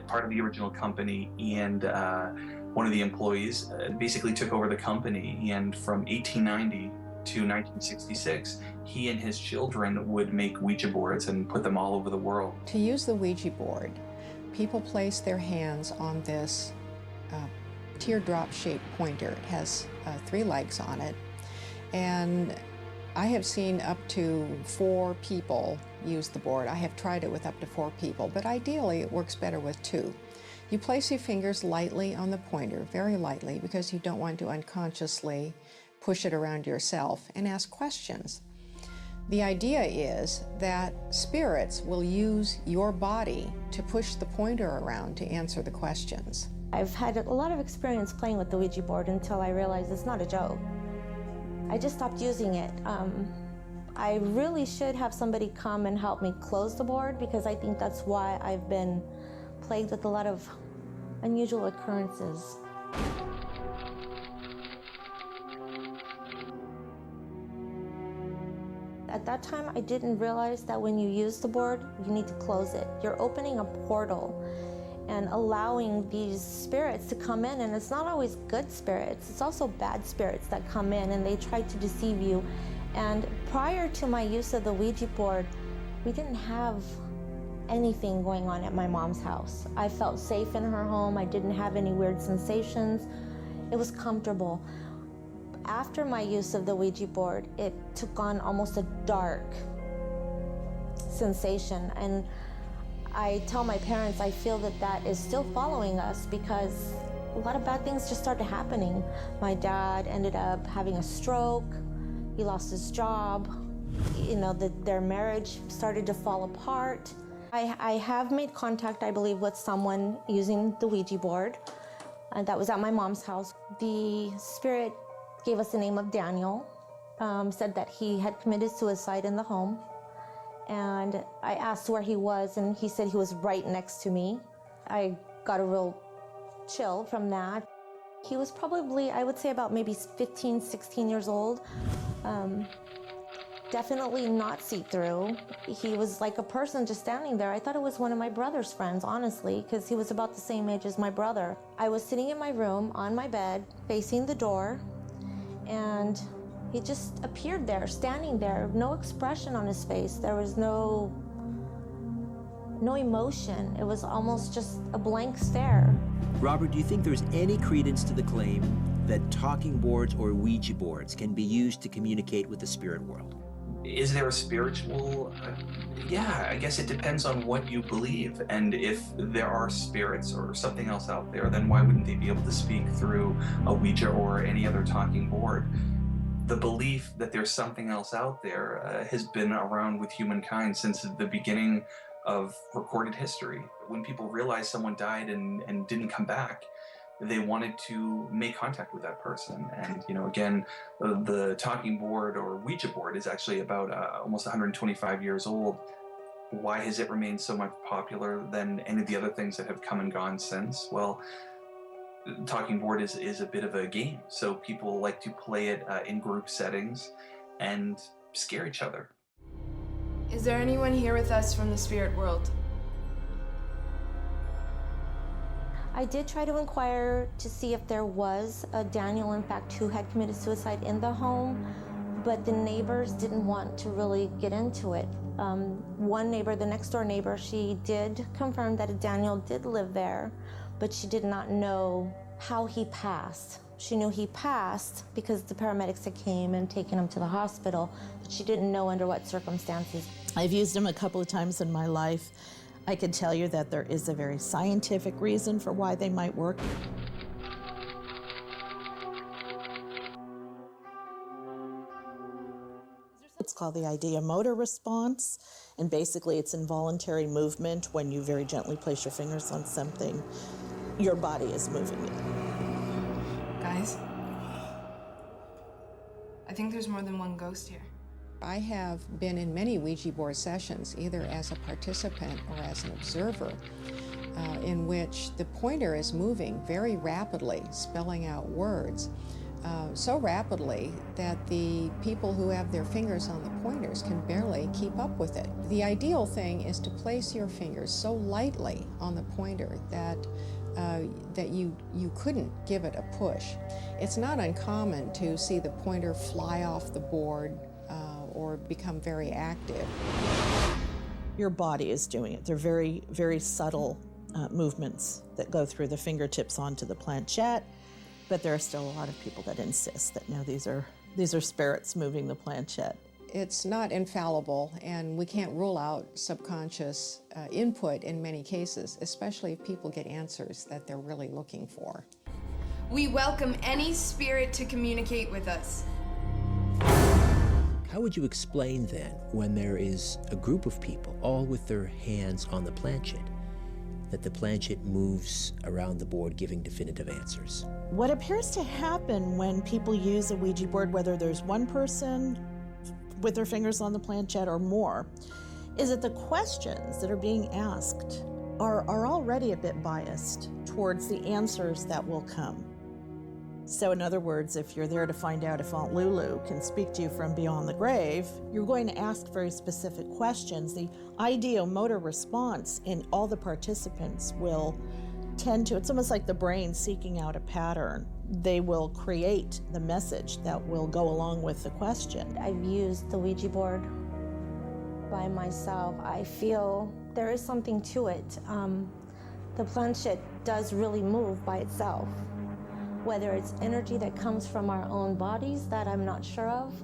part of the original company, and one of the employees, basically took over the company. And from 1890 to 1966, he and his children would make Ouija boards and put them all over the world. To use the Ouija board, people place their hands on this teardrop-shaped pointer. It has 3 legs on it, and I have seen up to 4 people use the board. I have tried it with up to 4 people, but ideally it works better with 2. You place your fingers lightly on the pointer, very lightly, because you don't want to unconsciously push it around yourself, and ask questions. The idea is that spirits will use your body to push the pointer around to answer the questions. I've had a lot of experience playing with the Ouija board until I realized it's not a joke. I just stopped using it. I really should have somebody come and help me close the board, because I think that's why I've been plagued with a lot of unusual occurrences. At At that time, I didn't realize that when you use the board, you need to close it. You're opening a portal and allowing these spirits to come in, and it's not always good spirits, it's also bad spirits that come in and they try to deceive you. And prior to my use of the Ouija board, we didn't have anything going on at my mom's house. I felt safe in her home. I didn't have any weird sensations. It was comfortable. After my use of the Ouija board, it took on almost a dark sensation. And I tell my parents I feel that that is still following us because a lot of bad things just started happening. My dad ended up having a stroke. He lost his job. You know, their marriage started to fall apart. I have made contact, I believe, with someone using the Ouija board. That was at my mom's house. The spirit gave us the name of Daniel, said that he had committed suicide in the home. And I asked where he was, and he said he was right next to me. I got a real chill from that. He was probably, I would say, about maybe 15, 16 years old. Definitely not see-through. He was like a person just standing there. I thought it was one of my brother's friends, honestly, because he was about the same age as my brother. I was sitting in my room on my bed, facing the door, and he just appeared there, standing there, no expression on his face. There was no emotion. It was almost just a blank stare. Robert, do you think there's any credence to the claim that talking boards or Ouija boards can be used to communicate with the spirit world? Is there a spiritual? Yeah, I guess it depends on what you believe. And if there are spirits or something else out there, then why wouldn't they be able to speak through a Ouija or any other talking board? The belief that there's something else out there has been around with humankind since the beginning of recorded history. When people realized someone died and didn't come back, they wanted to make contact with that person. And, you know, again, the talking board or Ouija board is actually about almost 125 years old. Why has it remained so much popular than any of the other things that have come and gone since? Well, talking board is a bit of a game. So people like to play it in group settings and scare each other. Is there anyone here with us from the spirit world? I did try to inquire to see if there was a Daniel, in fact, who had committed suicide in the home, but the neighbors didn't want to really get into it. One neighbor, the next door neighbor, she did confirm that a Daniel did live there, but she did not know how he passed. She knew he passed because the paramedics had came and taken him to the hospital, but she didn't know under what circumstances. I've used them a couple of times in my life. I can tell you that there is a very scientific reason for why they might work. It's called the ideomotor response, and basically it's involuntary movement. When you very gently place your fingers on something, your body is moving it. Guys, I think there's more than one ghost here. I have been in many Ouija board sessions, either as a participant or as an observer, in which the pointer is moving very rapidly, spelling out words, so rapidly that the people who have their fingers on the pointers can barely keep up with it. The ideal thing is to place your fingers so lightly on the pointer that you couldn't give it a push. It's not uncommon to see the pointer fly off the board or become very active. Your body is doing it. They're very, very subtle movements that go through the fingertips onto the planchette, but there are still a lot of people that insist that no, these are spirits moving the planchette. It's not infallible, and we can't rule out subconscious input in many cases, especially if people get answers that they're really looking for. We welcome any spirit to communicate with us. How would you explain then, when there is a group of people, all with their hands on the planchette, that the planchette moves around the board giving definitive answers? What appears to happen when people use a Ouija board, whether there's one person with their fingers on the planchette or more, is that the questions that are being asked are already a bit biased towards the answers that will come. So in other words, if you're there to find out if Aunt Lulu can speak to you from beyond the grave, you're going to ask very specific questions. The ideomotor response in all the participants will tend to, it's almost like the brain seeking out a pattern. They will create the message that will go along with the question. I've used the Ouija board by myself. I feel there is something to it. The planchette does really move by itself. Whether it's energy that comes from our own bodies that I'm not sure of.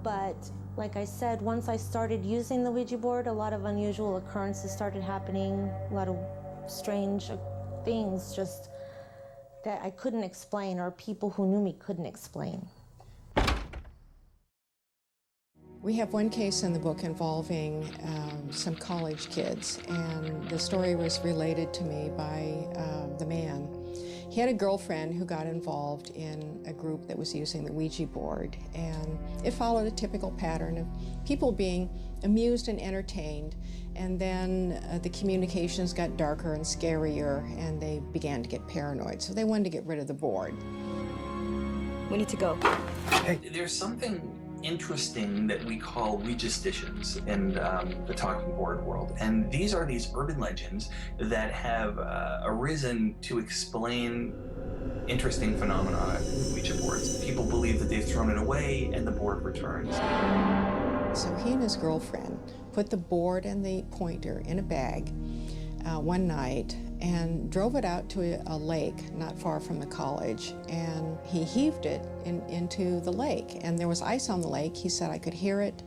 But like I said, once I started using the Ouija board, a lot of unusual occurrences started happening, a lot of strange things just that I couldn't explain, or people who knew me couldn't explain. We have one case in the book involving some college kids, and the story was related to me by the man. He had a girlfriend who got involved in a group that was using the Ouija board, and it followed a typical pattern of people being amused and entertained, and then the communications got darker and scarier, and they began to get paranoid, so they wanted to get rid of the board. We need to go. Hey. There's something interesting that we call regestations in the talking board world, and these are these urban legends that have arisen to explain interesting phenomena with Ouija boards. People believe that they've thrown it away and the board returns. So he and his girlfriend put the board and the pointer in a bag one night and drove it out to a lake not far from the college, and he heaved it into the lake, and there was ice on the lake. He said, I could hear it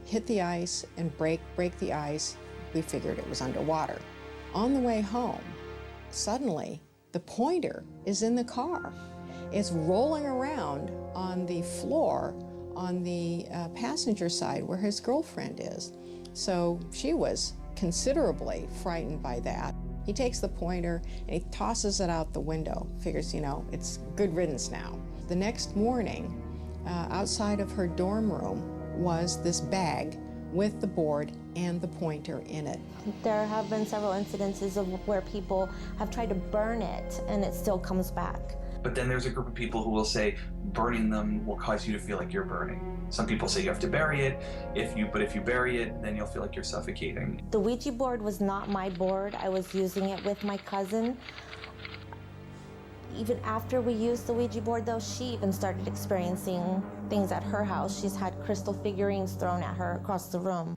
hit the ice and break the ice. We figured it was underwater. On the way home, suddenly the pointer is in the car. It's rolling around on the floor on the passenger side where his girlfriend is. So she was considerably frightened by that. He takes the pointer and he tosses it out the window. Figures, you know, it's good riddance now. The next morning, outside of her dorm room was this bag with the board and the pointer in it. There have been several incidences of where people have tried to burn it and it still comes back. But then there's a group of people who will say burning them will cause you to feel like you're burning. Some people say you have to bury it. If you bury it, then you'll feel like you're suffocating. The Ouija board was not my board. I was using it with my cousin. Even after we used the Ouija board, though, she even started experiencing things at her house. She's had crystal figurines thrown at her across the room.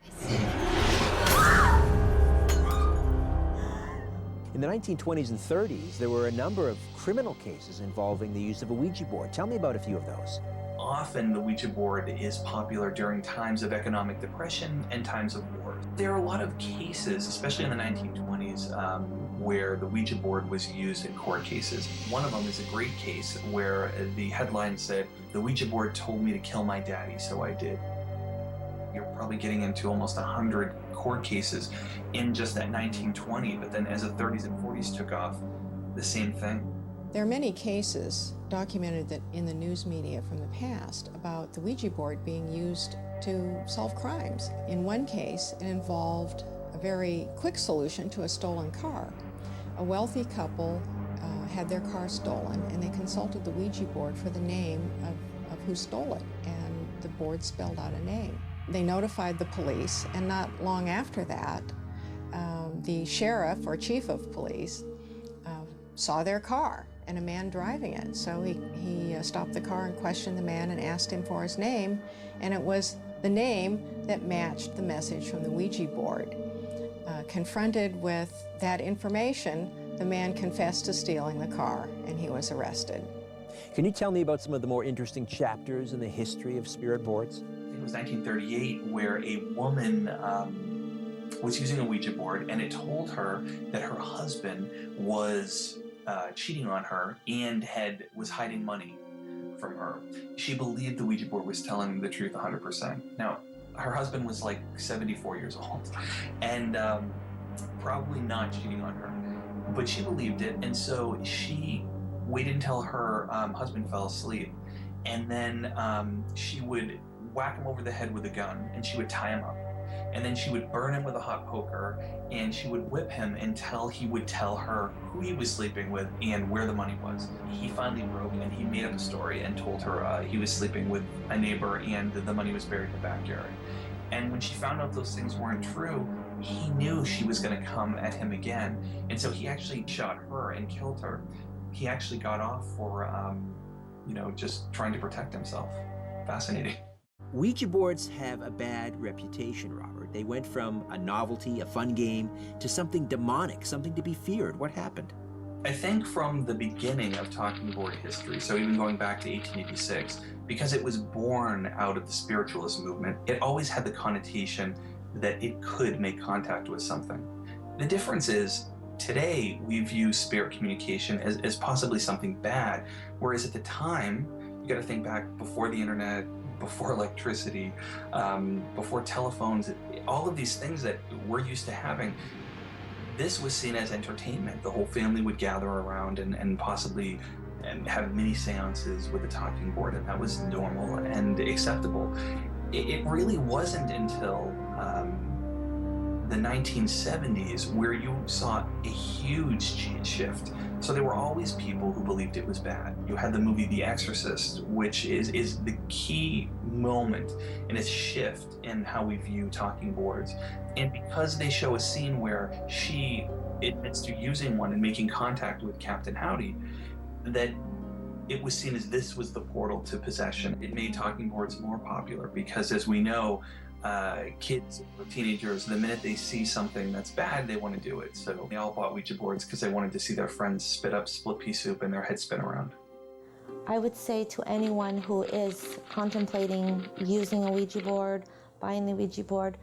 In the 1920s and 30s, there were a number of criminal cases involving the use of a Ouija board. Tell me about a few of those. Often the Ouija board is popular during times of economic depression and times of war. There are a lot of cases, especially in the 1920s, where the Ouija board was used in court cases. One of them is a great case where the headline said, "The Ouija board told me to kill my daddy, so I did." You're probably getting into almost 100 court cases in just that 1920, but then as the 30s and 40s took off, the same thing. There are many cases documented that in the news media from the past about the Ouija board being used to solve crimes. In one case, it involved a very quick solution to a stolen car. A wealthy couple had their car stolen, and they consulted the Ouija board for the name of who stole it, and the board spelled out a name. They notified the police, and not long after that, the sheriff or chief of police saw their car and a man driving it. So he stopped the car and questioned the man and asked him for his name, and it was the name that matched the message from the Ouija board. Confronted with that information, the man confessed to stealing the car, and he was arrested. Can you tell me about some of the more interesting chapters in the history of spirit boards? It was 1938 where a woman was using a Ouija board, and it told her that her husband was cheating on her and was hiding money from her. She believed the Ouija board was telling the truth 100%. Now, her husband was like 74 years old and probably not cheating on her, but she believed it, and so she waited until her husband fell asleep, and then she would whack him over the head with a gun, and she would tie him up. and then she would burn him with a hot poker, and she would whip him until he would tell her who he was sleeping with and where the money was. He finally broke, and he made up a story and told her he was sleeping with a neighbor and the money was buried in the backyard. And when she found out those things weren't true, he knew she was going to come at him again, and so he actually shot her and killed her. He actually got off for, just trying to protect himself. Fascinating. Ouija boards have a bad reputation, Robert. They went from a novelty, a fun game, to something demonic, something to be feared. What happened? I think from the beginning of talking board history, so even going back to 1886, because it was born out of the spiritualist movement, it always had the connotation that it could make contact with something. The difference is, today we view spirit communication as possibly something bad, whereas at the time, you gotta think back before the internet, before electricity, before telephones, all of these things that we're used to having, this was seen as entertainment. The whole family would gather around and possibly have mini seances with a talking board, and that was normal and acceptable. It really wasn't until the 1970s where you saw a huge shift. So there were always people who believed it was bad. You had the movie The Exorcist, which is the key moment in a shift in how we view talking boards. And because they show a scene where she admits to using one and making contact with Captain Howdy, that it was seen as this was the portal to possession. It made talking boards more popular because, as we know, kids or teenagers, the minute they see something that's bad, they want to do it. So they all bought Ouija boards because they wanted to see their friends spit up split pea soup and their head spin around. I would say to anyone who is contemplating using a Ouija board, buying the Ouija board,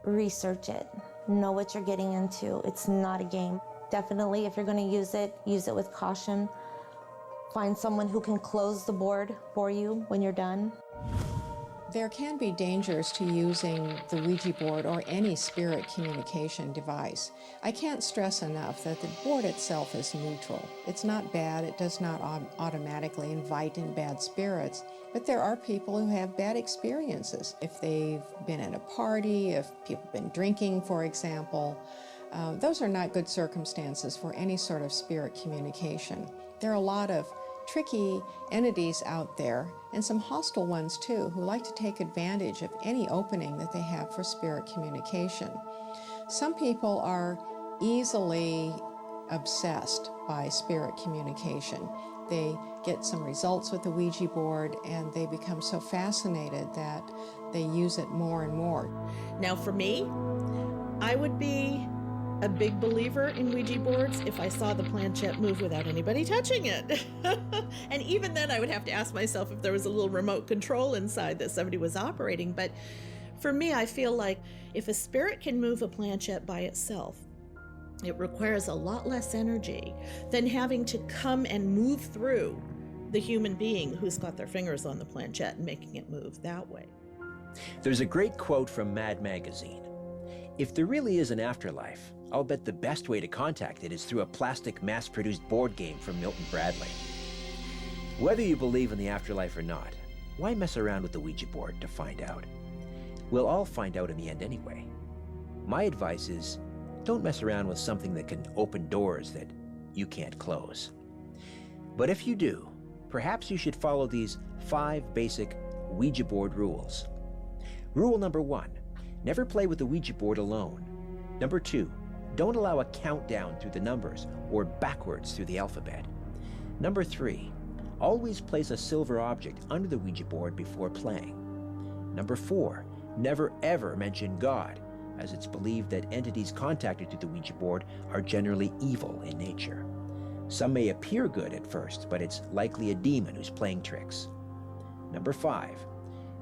research it. Know what you're getting into. It's not a game. Definitely, if you're going to use it with caution. Find someone who can close the board for you when you're done. There can be dangers to using the Ouija board or any spirit communication device. I can't stress enough that the board itself is neutral. It's not bad, it does not automatically invite in bad spirits, but there are people who have bad experiences. If they've been at a party, if people have been drinking, for example, those are not good circumstances for any sort of spirit communication. There are a lot of tricky entities out there, and some hostile ones too, who like to take advantage of any opening that they have for spirit communication. Some people are easily obsessed by spirit communication. They get some results with the Ouija board and they become so fascinated that they use it more and more. Now for me, I would be a big believer in Ouija boards if I saw the planchette move without anybody touching it. And even then I would have to ask myself if there was a little remote control inside that somebody was operating. But for me, I feel like if a spirit can move a planchette by itself, it requires a lot less energy than having to come and move through the human being who's got their fingers on the planchette and making it move that way. There's a great quote from Mad Magazine. If there really is an afterlife, I'll bet the best way to contact it is through a plastic mass-produced board game from Milton Bradley. Whether you believe in the afterlife or not, why mess around with the Ouija board to find out? We'll all find out in the end anyway. My advice is, don't mess around with something that can open doors that you can't close. But if you do, perhaps you should follow these 5 basic Ouija board rules. Rule number 1, never play with the Ouija board alone. Number 2, don't allow a countdown through the numbers or backwards through the alphabet. Number 3, always place a silver object under the Ouija board before playing. Number 4, never ever mention God, as it's believed that entities contacted through the Ouija board are generally evil in nature. Some may appear good at first, but it's likely a demon who's playing tricks. Number 5,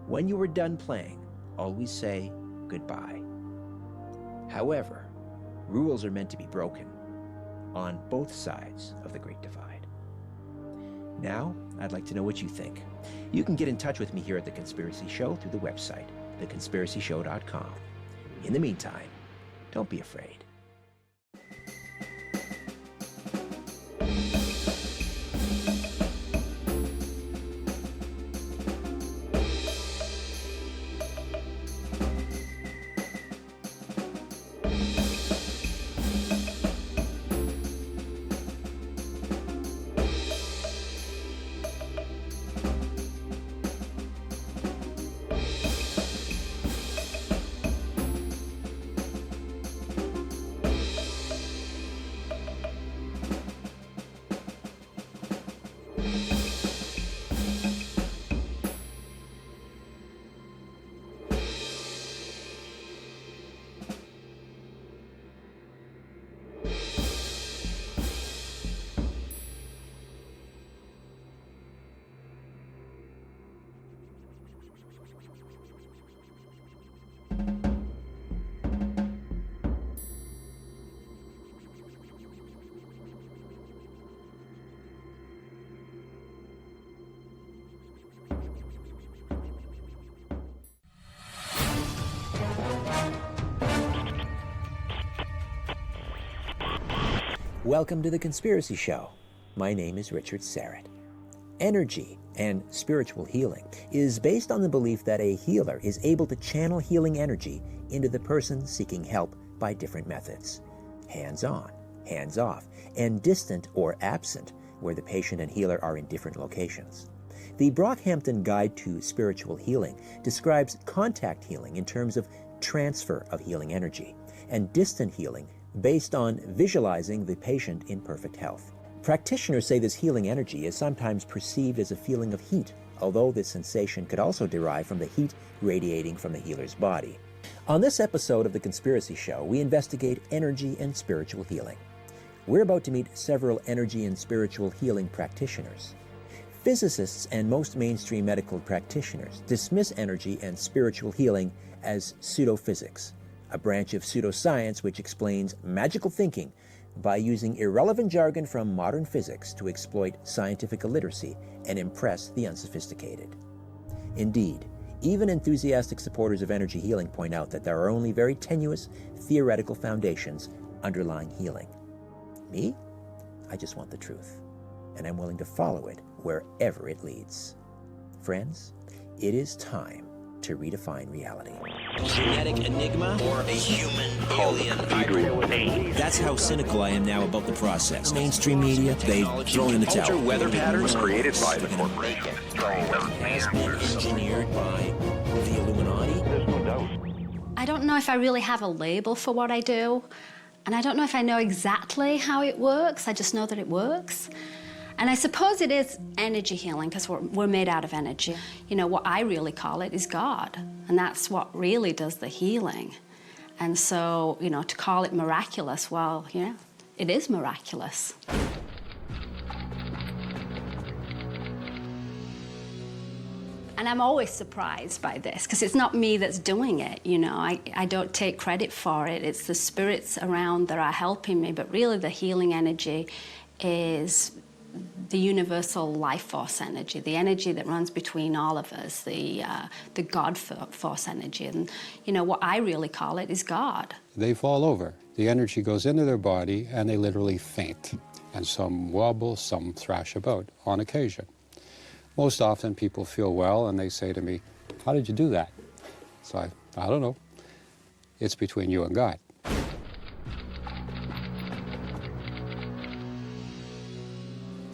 when you are done playing, always say goodbye. However, rules are meant to be broken on both sides of the Great Divide. Now, I'd like to know what you think. You can get in touch with me here at The Conspiracy Show through the website, theconspiracyshow.com. In the meantime, don't be afraid. Welcome to The Conspiracy Show. My name is Richard Syrett. Energy and spiritual healing is based on the belief that a healer is able to channel healing energy into the person seeking help by different methods. Hands-on, hands-off, and distant or absent, where the patient and healer are in different locations. The Brockhampton Guide to Spiritual Healing describes contact healing in terms of transfer of healing energy, and distant healing based on visualizing the patient in perfect health. Practitioners say this healing energy is sometimes perceived as a feeling of heat, although this sensation could also derive from the heat radiating from the healer's body. On this episode of The Conspiracy Show, we investigate energy and spiritual healing. We're about to meet several energy and spiritual healing practitioners. Physicists and most mainstream medical practitioners dismiss energy and spiritual healing as pseudophysics, a branch of pseudoscience which explains magical thinking by using irrelevant jargon from modern physics to exploit scientific illiteracy and impress the unsophisticated. Indeed, even enthusiastic supporters of energy healing point out that there are only very tenuous theoretical foundations underlying healing. Me? I just want the truth, and I'm willing to follow it wherever it leads. Friends, it is time to redefine reality. Genetic enigma or a human alien hybrid? That's how cynical I am now about the process. Mainstream media, they've thrown in the towel. Weather patterns created by the corporation. Has been engineered by the Illuminati? There's no doubt. I don't know if I really have a label for what I do, and I don't know if I know exactly how it works. I just know that it works. And I suppose it is energy healing because we're made out of energy. You know, what I really call it is God, and that's what really does the healing. And so, you know, to call it miraculous, well, yeah, it is miraculous. And I'm always surprised by this because it's not me that's doing it, you know. I don't take credit for it. It's the spirits around that are helping me, but really the healing energy is the universal life force energy, the energy that runs between all of us, the God force energy. And, you know, what I really call it is God. They fall over. The energy goes into their body and they literally faint. And some wobble, some thrash about on occasion. Most often people feel well and they say to me, how did you do that? So I don't know. It's between you and God.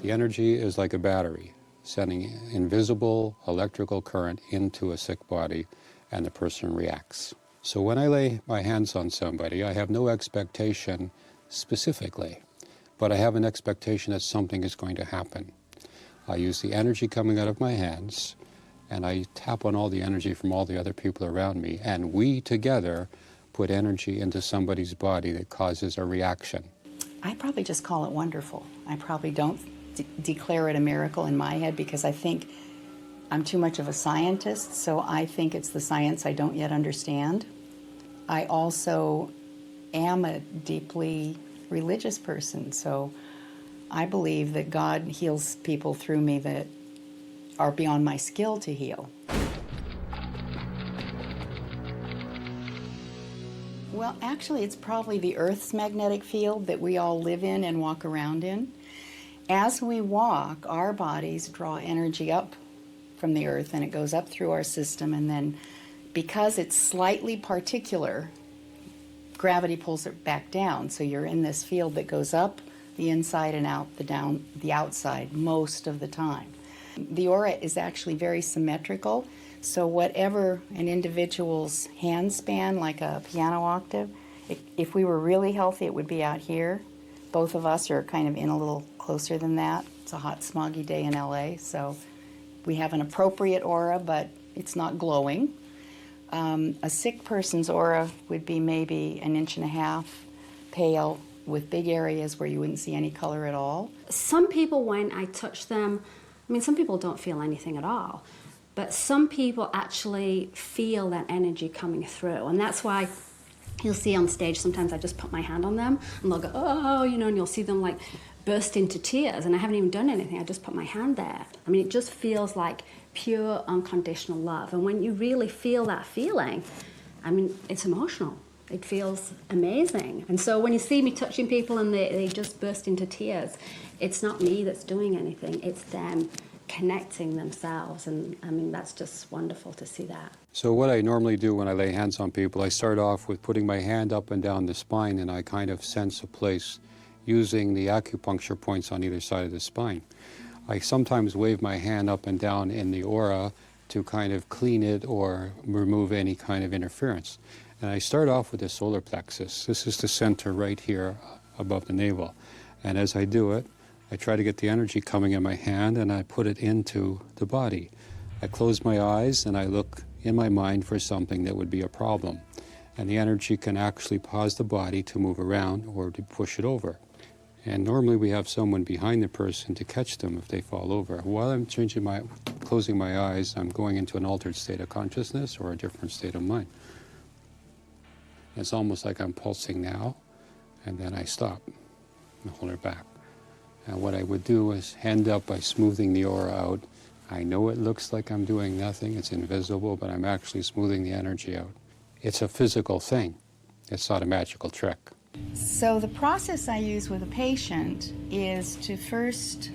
The energy is like a battery, sending invisible electrical current into a sick body, and the person reacts. So when I lay my hands on somebody, I have no expectation specifically, but I have an expectation that something is going to happen. I use the energy coming out of my hands, and I tap on all the energy from all the other people around me, and we together put energy into somebody's body that causes a reaction. I probably just call it wonderful. I probably don't declare it a miracle in my head because I think I'm too much of a scientist, so I think it's the science I don't yet understand. I also am a deeply religious person, so I believe that God heals people through me that are beyond my skill to heal. Well, actually, it's probably the Earth's magnetic field that we all live in and walk around in. As we walk, our bodies draw energy up from the Earth, and it goes up through our system, and then because it's slightly particular, gravity pulls it back down. So you're in this field that goes up the inside and out the outside most of the time. The aura is actually very symmetrical, so whatever an individual's hand span, like a piano octave, if we were really healthy, it would be out here. Both of us are kind of in a little closer than that. It's a hot, smoggy day in LA, so we have an appropriate aura, but it's not glowing. A sick person's aura would be maybe 1.5 inches pale, with big areas where you wouldn't see any color at all. Some people, when I touch them, I mean, some people don't feel anything at all, but some people actually feel that energy coming through, and that's why you'll see on stage, sometimes I just put my hand on them, and they'll go, oh, you know, and you'll see them like burst into tears, and I haven't even done anything, I just put my hand there. I mean, it just feels like pure unconditional love, and when you really feel that feeling, I mean, it's emotional. It feels amazing. And so when you see me touching people and they just burst into tears, it's not me that's doing anything, it's them connecting themselves. And I mean, that's just wonderful to see that. So what I normally do when I lay hands on people, I start off with putting my hand up and down the spine, and I kind of sense a place using the acupuncture points on either side of the spine. I sometimes wave my hand up and down in the aura to kind of clean it or remove any kind of interference. And I start off with the solar plexus. This is the center right here above the navel. And as I do it, I try to get the energy coming in my hand and I put it into the body. I close my eyes and I look in my mind for something that would be a problem. And the energy can actually cause the body to move around or to push it over. And normally we have someone behind the person to catch them if they fall over. While I'm closing my eyes, I'm going into an altered state of consciousness or a different state of mind. It's almost like I'm pulsing now, and then I stop and hold it back. And what I would do is end up by smoothing the aura out. I know it looks like I'm doing nothing, it's invisible, but I'm actually smoothing the energy out. It's a physical thing. It's not a magical trick. So the process I use with a patient is to first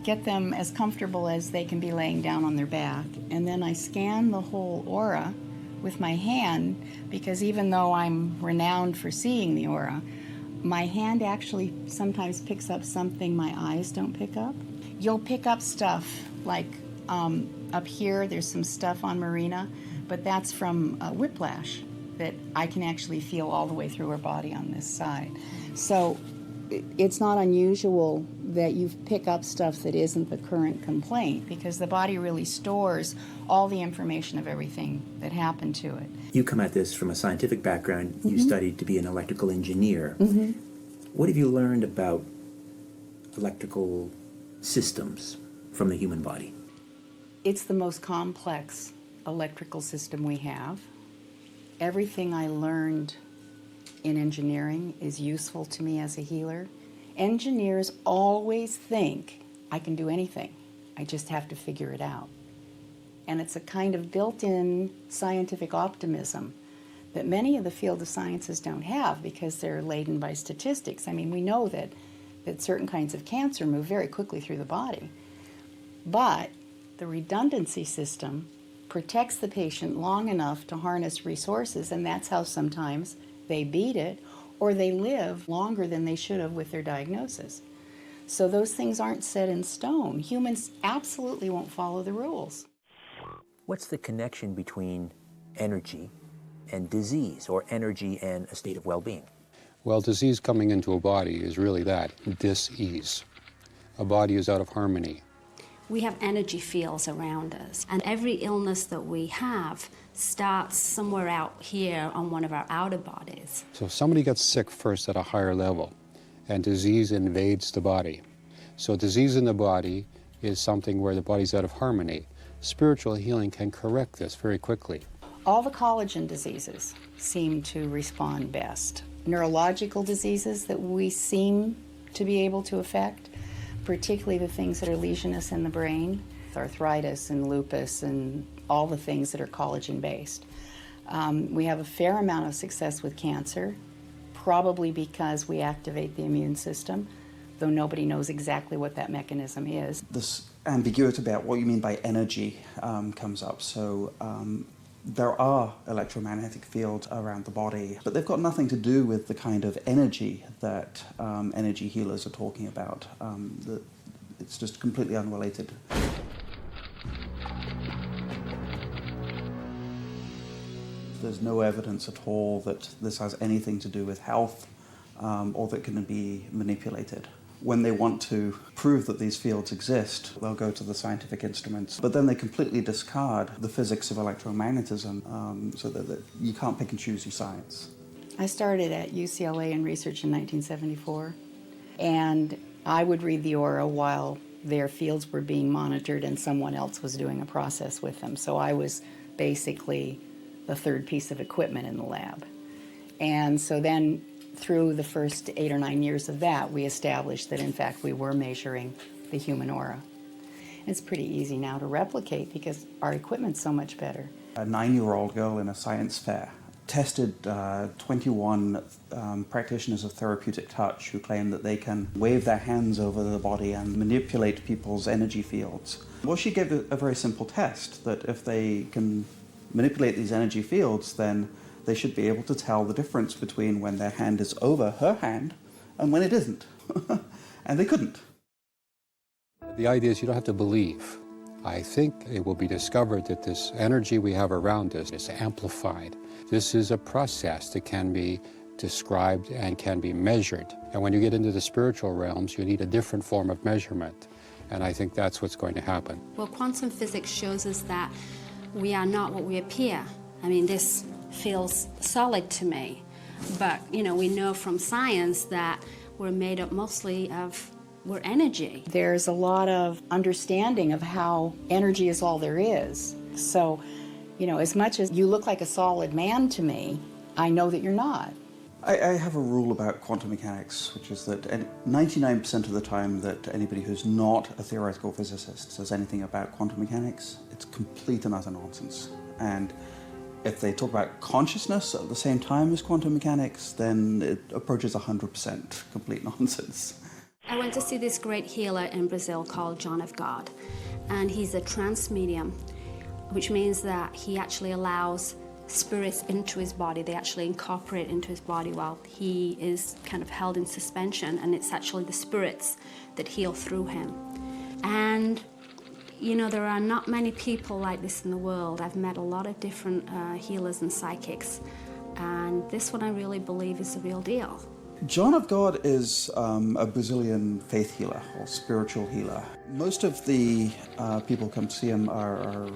get them as comfortable as they can be laying down on their back, and then I scan the whole aura with my hand, because even though I'm renowned for seeing the aura, my hand actually sometimes picks up something my eyes don't pick up. You'll pick up stuff like up here, there's some stuff on Marina, but that's from whiplash that I can actually feel all the way through her body on this side. So it's not unusual that you pick up stuff that isn't the current complaint, because the body really stores all the information of everything that happened to it. You come at this from a scientific background. You studied to be an electrical engineer. What have you learned about electrical systems from the human body? It's the most complex electrical system we have. Everything I learned in engineering is useful to me as a healer. Engineers always think I can do anything. I just have to figure it out. And it's a kind of built-in scientific optimism that many of the field of sciences don't have, because they're laden by statistics. I mean, we know that certain kinds of cancer move very quickly through the body. But the redundancy system protects the patient long enough to harness resources, and that's how sometimes they beat it, or they live longer than they should have with their diagnosis. So those things aren't set in stone. Humans absolutely won't follow the rules. What's the connection between energy and disease, or energy and a state of well-being? Well, disease coming into a body is really that, dis-ease. A body is out of harmony. We have energy fields around us, and every illness that we have starts somewhere out here on one of our outer bodies. So if somebody gets sick first at a higher level, and disease invades the body. So disease in the body is something where the body's out of harmony. Spiritual healing can correct this very quickly. All the collagen diseases seem to respond best. Neurological diseases that we seem to be able to affect, particularly the things that are lesionous in the brain, arthritis and lupus and all the things that are collagen-based. We have a fair amount of success with cancer, probably because we activate the immune system, though nobody knows exactly what that mechanism is. This ambiguity about what you mean by energy comes up. So there are electromagnetic fields around the body, but they've got nothing to do with the kind of energy that energy healers are talking about. It's just completely unrelated. There's no evidence at all that this has anything to do with health or that can be manipulated. When they want to prove that these fields exist, they'll go to the scientific instruments, but then they completely discard the physics of electromagnetism, so that you can't pick and choose your science. I started at UCLA in research in 1974, and I would read the aura while their fields were being monitored and someone else was doing a process with them. So I was basically the third piece of equipment in the lab. And so then through the first 8 or 9 years of that, we established that in fact we were measuring the human aura. It's pretty easy now to replicate because our equipment's so much better. A 9-year-old girl in a science fair tested 21 practitioners of therapeutic touch who claim that they can wave their hands over the body and manipulate people's energy fields. Well, she gave a very simple test, that if they can manipulate these energy fields, then they should be able to tell the difference between when their hand is over her hand and when it isn't. And they couldn't. The idea is you don't have to believe. I think it will be discovered that this energy we have around us is amplified. This is a process that can be described and can be measured. And when you get into the spiritual realms, you need a different form of measurement. And I think that's what's going to happen. Well, quantum physics shows us that we are not what we appear. I mean, this feels solid to me. But, you know, we know from science that we're made up mostly of we're energy. There's a lot of understanding of how energy is all there is. So, you know, as much as you look like a solid man to me, I know that you're not. I have a rule about quantum mechanics, which is that 99% of the time that anybody who's not a theoretical physicist says anything about quantum mechanics, it's complete and utter nonsense. And if they talk about consciousness at the same time as quantum mechanics, then it approaches 100% complete nonsense. I went to see this great healer in Brazil called John of God, and he's a trance medium, which means that he actually allows spirits into his body. They actually incorporate into his body while he is kind of held in suspension, and it's actually the spirits that heal through him. And you know, there are not many people like this in the world. I've met a lot of different healers and psychics, and this one I really believe is the real deal. John of God is a Brazilian faith healer or spiritual healer. Most of the people who come to see him are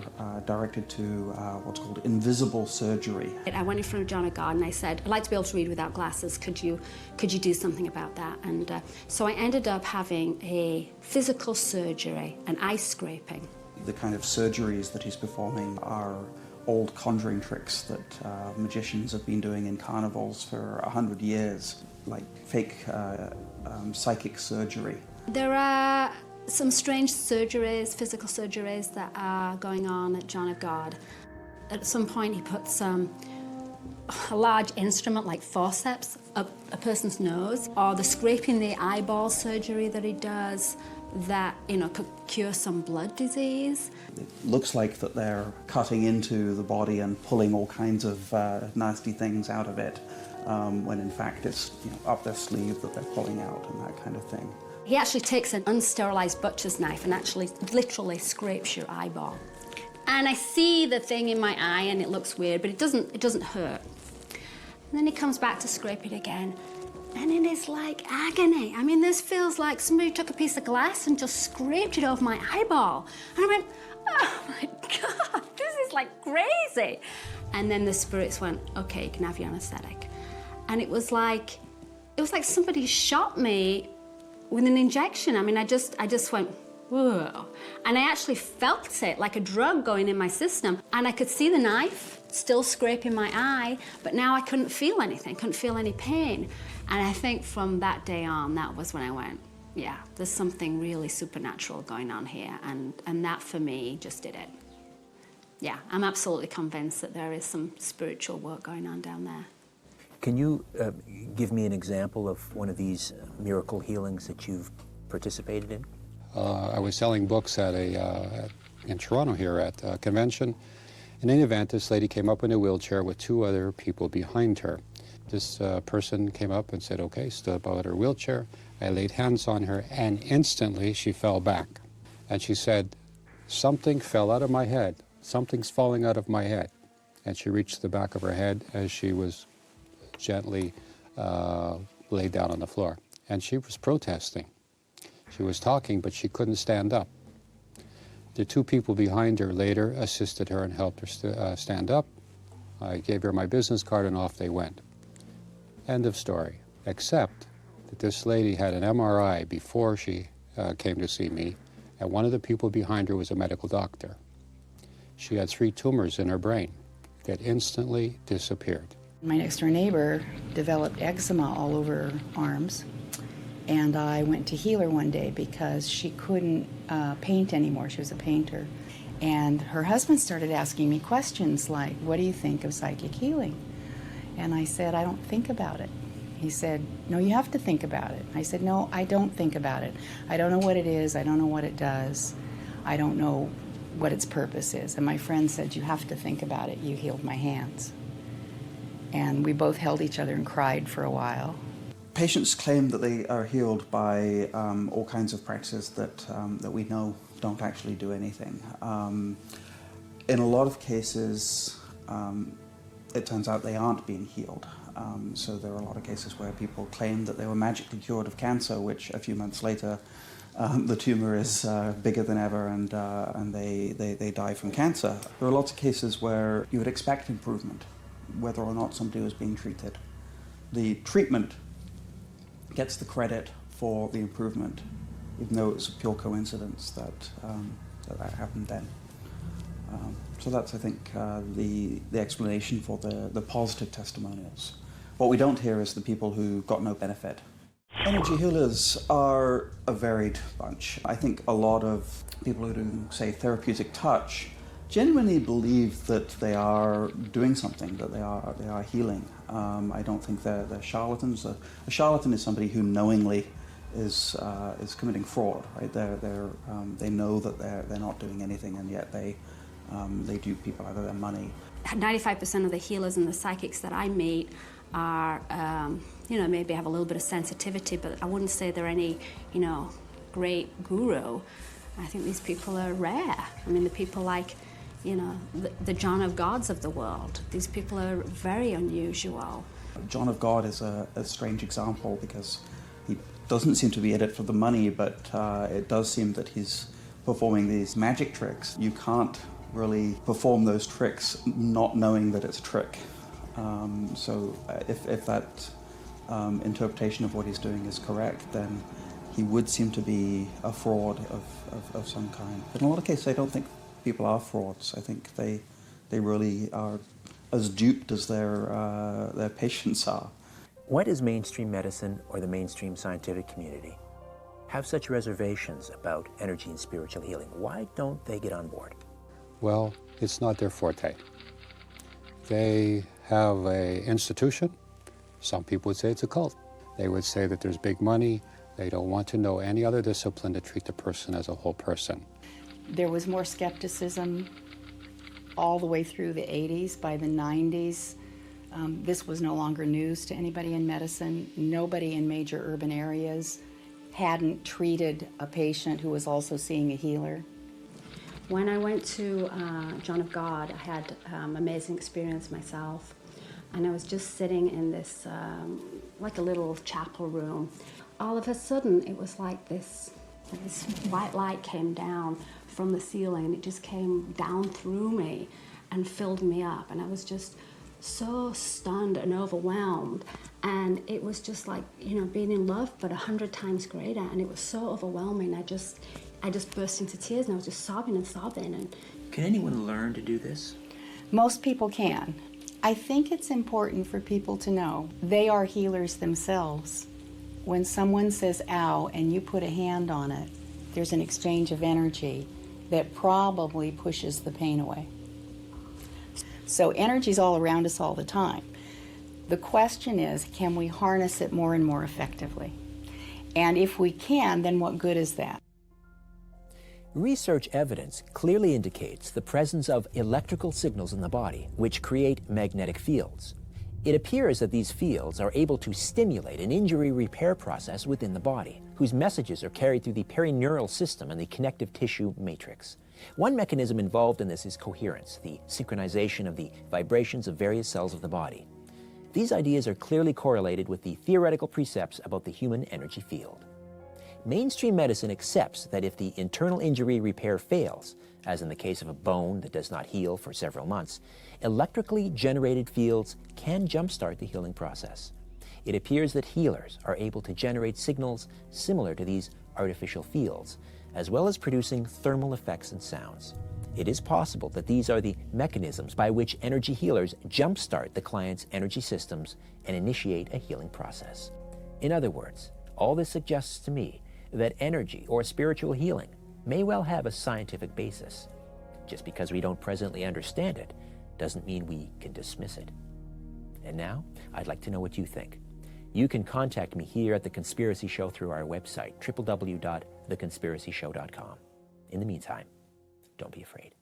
directed to what's called invisible surgery. I went in front of John of God and I said, I'd like to be able to read without glasses. Could you do something about that? And so I ended up having a physical surgery, an eye scraping. The kind of surgeries that he's performing are old conjuring tricks that magicians have been doing in carnivals for 100 years, like fake psychic surgery. There are some strange surgeries, physical surgeries that are going on at John of God. At some point he puts a large instrument like forceps up a person's nose, or the scraping the eyeball surgery that he does that, you know, could cure some blood disease. It looks like that they're cutting into the body and pulling all kinds of nasty things out of it, when in fact it's, you know, up their sleeve that they're pulling out and that kind of thing. He actually takes an unsterilized butcher's knife and actually literally scrapes your eyeball. And I see the thing in my eye and it looks weird, but it doesn't hurt. And then he comes back to scrape it again, and it is like agony. I mean, this feels like somebody took a piece of glass and just scraped it over my eyeball. And I went, oh my God, this is like crazy. And then the spirits went, okay, you can have your anesthetic. And it was like somebody shot me with an injection. I mean, I just went, whoa. And I actually felt it like a drug going in my system. And I could see the knife still scraping my eye, but now I couldn't feel anything, couldn't feel any pain. And I think from that day on, that was when I went, yeah, there's something really supernatural going on here. And that for me just did it. Yeah, I'm absolutely convinced that there is some spiritual work going on down there. Can you give me an example of one of these miracle healings that you've participated in? I was selling books at in Toronto here at a convention. In any event, this lady came up in a wheelchair with two other people behind her. This person came up and said, okay, stood up out of her wheelchair. I laid hands on her, and instantly she fell back. And she said, something fell out of my head. Something's falling out of my head. And she reached the back of her head as she was gently laid down on the floor. And she was protesting. She was talking, but she couldn't stand up. The two people behind her later assisted her and helped her stand up. I gave her my business card and off they went. End of story. Except that this lady had an MRI before she came to see me, and one of the people behind her was a medical doctor. She had 3 tumors in her brain that instantly disappeared. My next door neighbor developed eczema all over her arms, and I went to heal her one day because she couldn't paint anymore. She was a painter. And her husband started asking me questions like, what do you think of psychic healing? And I said, I don't think about it. He said, no, you have to think about it. I said, no, I don't think about it. I don't know what it is. I don't know what it does. I don't know what its purpose is. And my friend said, you have to think about it. You healed my hands. And we both held each other and cried for a while. Patients claim that they are healed by all kinds of practices that we know don't actually do anything. In a lot of cases, it turns out they aren't being healed. So there are a lot of cases where people claim that they were magically cured of cancer, which a few months later the tumor is bigger than ever, and they die from cancer. There are lots of cases where you would expect improvement, whether or not somebody was being treated. The treatment gets the credit for the improvement, even though it's a pure coincidence that happened then. So that's, I think, the explanation for the positive testimonials. What we don't hear is the people who got no benefit. Energy healers are a varied bunch. I think a lot of people who do, say, therapeutic touch genuinely believe that they are doing something, that they are healing. I don't think they're charlatans. A charlatan is somebody who knowingly is committing fraud. Right? They know that they're not doing anything, and yet they dupe people out of their money. 95% of the healers and the psychics that I meet are, maybe have a little bit of sensitivity, but I wouldn't say they're any, great guru. I think these people are rare. I mean, the people like, the John of Gods of the world. These people are very unusual. John of God is a strange example because he doesn't seem to be in it for the money, but it does seem that he's performing these magic tricks. You can't really perform those tricks not knowing that it's a trick. So if that interpretation of what he's doing is correct, then he would seem to be a fraud of some kind. But in a lot of cases, I don't think people are frauds. I think they really are as duped as their patients are. Why does mainstream medicine or the mainstream scientific community have such reservations about energy and spiritual healing? Why don't they get on board? Well, it's not their forte. They have an institution. Some people would say it's a cult. They would say that there's big money. They don't want to know any other discipline to treat the person as a whole person. There was more skepticism all the way through the 80s. By the 90s, this was no longer news to anybody in medicine. Nobody in major urban areas hadn't treated a patient who was also seeing a healer. When I went to John of God, I had amazing experience myself. And I was just sitting in this, like a little chapel room. All of a sudden, it was like this white light came down from the ceiling, and it just came down through me and filled me up. And I was just so stunned and overwhelmed. And it was just like, being in love, but 100 times greater. And it was so overwhelming. I just burst into tears, and I was just sobbing and sobbing. And can anyone learn to do this? Most people can. I think it's important for people to know they are healers themselves. When someone says, ow, and you put a hand on it, there's an exchange of energy that probably pushes the pain away. So energy's all around us all the time. The question is, can we harness it more and more effectively? And if we can, then what good is that? Research evidence clearly indicates the presence of electrical signals in the body, which create magnetic fields. It appears that these fields are able to stimulate an injury repair process within the body, whose messages are carried through the perineural system and the connective tissue matrix. One mechanism involved in this is coherence, the synchronization of the vibrations of various cells of the body. These ideas are clearly correlated with the theoretical precepts about the human energy field. Mainstream medicine accepts that if the internal injury repair fails, as in the case of a bone that does not heal for several months, electrically generated fields can jumpstart the healing process. It appears that healers are able to generate signals similar to these artificial fields, as well as producing thermal effects and sounds. It is possible that these are the mechanisms by which energy healers jumpstart the client's energy systems and initiate a healing process. In other words, all this suggests to me that energy or spiritual healing may well have a scientific basis. Just because we don't presently understand it doesn't mean we can dismiss it. And now, I'd like to know what you think. You can contact me here at The Conspiracy Show through our website, www.theconspiracyshow.com. In the meantime, don't be afraid.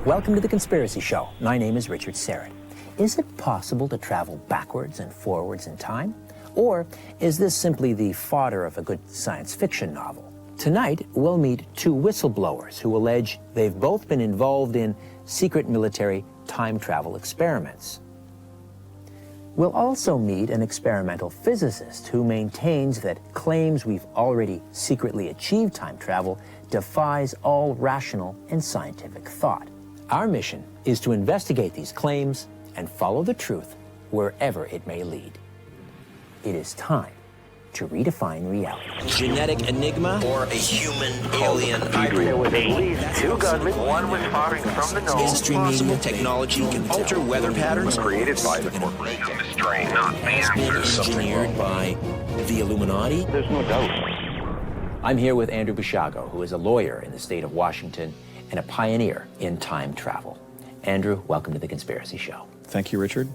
Welcome to The Conspiracy Show. My name is Richard Syrett. Is it possible to travel backwards and forwards in time? Or is this simply the fodder of a good science fiction novel? Tonight, we'll meet two whistleblowers who allege they've both been involved in secret military time travel experiments. We'll also meet an experimental physicist who maintains that claims we've already secretly achieved time travel defies all rational and scientific thought. Our mission is to investigate these claims and follow the truth wherever it may lead. It is time to redefine reality. Genetic enigma or a human alien hybrid? There was at least two gunmen. One was firing from the nose. Is it possible technology can alter weather patterns? Created by the corporation. Mystery, not the Has been engineered by the Illuminati? There's no doubt. I'm here with Andrew Bushago, who is a lawyer in the state of Washington and a pioneer in time travel. Andrew, welcome to The Conspiracy Show. Thank you, Richard.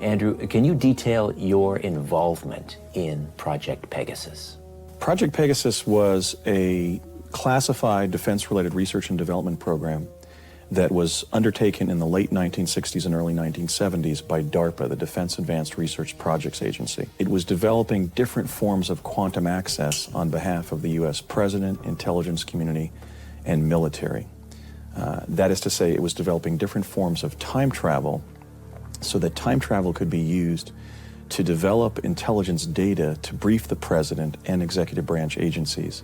Andrew, can you detail your involvement in Project Pegasus? Project Pegasus was a classified defense-related research and development program that was undertaken in the late 1960s and early 1970s by DARPA, the Defense Advanced Research Projects Agency. It was developing different forms of quantum access on behalf of the U.S. President, intelligence community, and military. That is to say, it was developing different forms of time travel so that time travel could be used to develop intelligence data to brief the President and executive branch agencies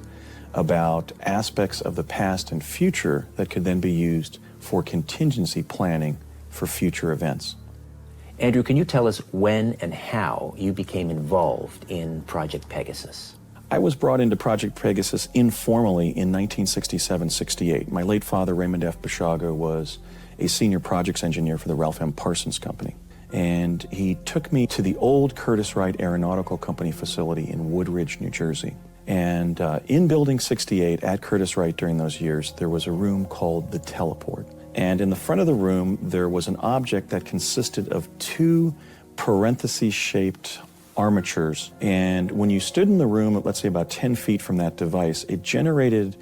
about aspects of the past and future that could then be used for contingency planning for future events. Andrew, can you tell us when and how you became involved in Project Pegasus? I was brought into Project Pegasus informally in 1967-68. My late father, Raymond F. Bushago, was a senior projects engineer for the Ralph M. Parsons Company. And he took me to the old Curtiss-Wright Aeronautical Company facility in Woodridge, New Jersey. And in Building 68 at Curtiss-Wright during those years, there was a room called the teleport. And in the front of the room, there was an object that consisted of two parenthesis-shaped armatures. And when you stood in the room, let's say about 10 feet from that device, it generated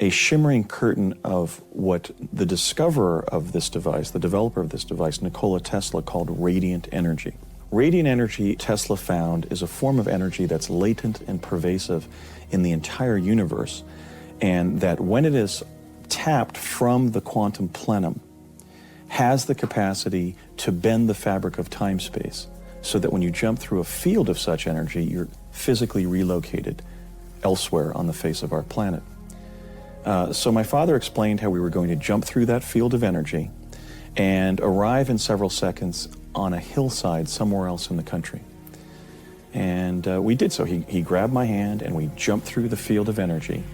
a shimmering curtain of what the discoverer of this device, the developer of this device, Nikola Tesla, called radiant energy. Radiant energy, Tesla found, is a form of energy that's latent and pervasive in the entire universe, and that when it is tapped from the quantum plenum, has the capacity to bend the fabric of time-space, so that when you jump through a field of such energy, you're physically relocated elsewhere on the face of our planet. So my father explained how we were going to jump through that field of energy and arrive in several seconds on a hillside somewhere else in the country. And we did so. He grabbed my hand and we jumped through the field of energy.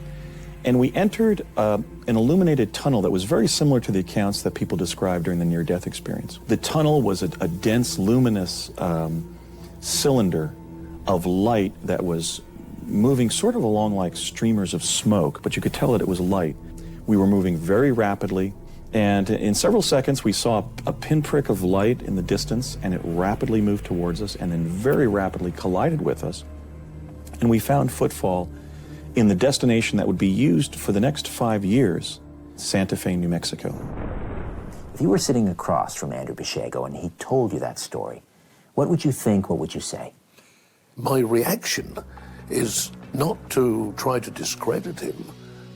And we entered an illuminated tunnel that was very similar to the accounts that people described during the near-death experience. The tunnel was a dense, luminous cylinder of light that was moving sort of along like streamers of smoke, but you could tell that it was light. We were moving very rapidly, and in several seconds we saw a pinprick of light in the distance, and it rapidly moved towards us and then very rapidly collided with us. And we found footfall in the destination that would be used for the next 5 years Santa Fe, New Mexico. If you were sitting across from Andrew Basiago and he told you that story, what would you think, what would you say? My reaction is not to try to discredit him,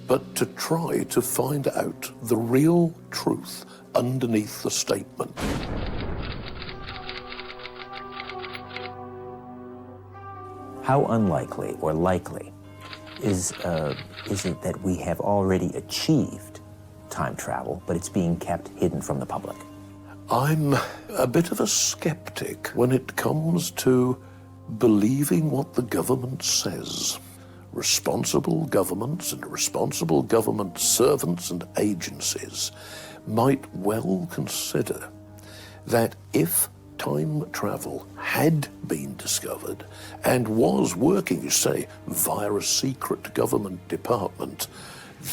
but to try to find out the real truth underneath the statement. How unlikely or likely is it that we have already achieved time travel, but it's being kept hidden from the public? I'm a bit of a skeptic when it comes to believing what the government says. Responsible governments and responsible government servants and agencies might well consider that if time travel had been discovered and was working, say, via a secret government department,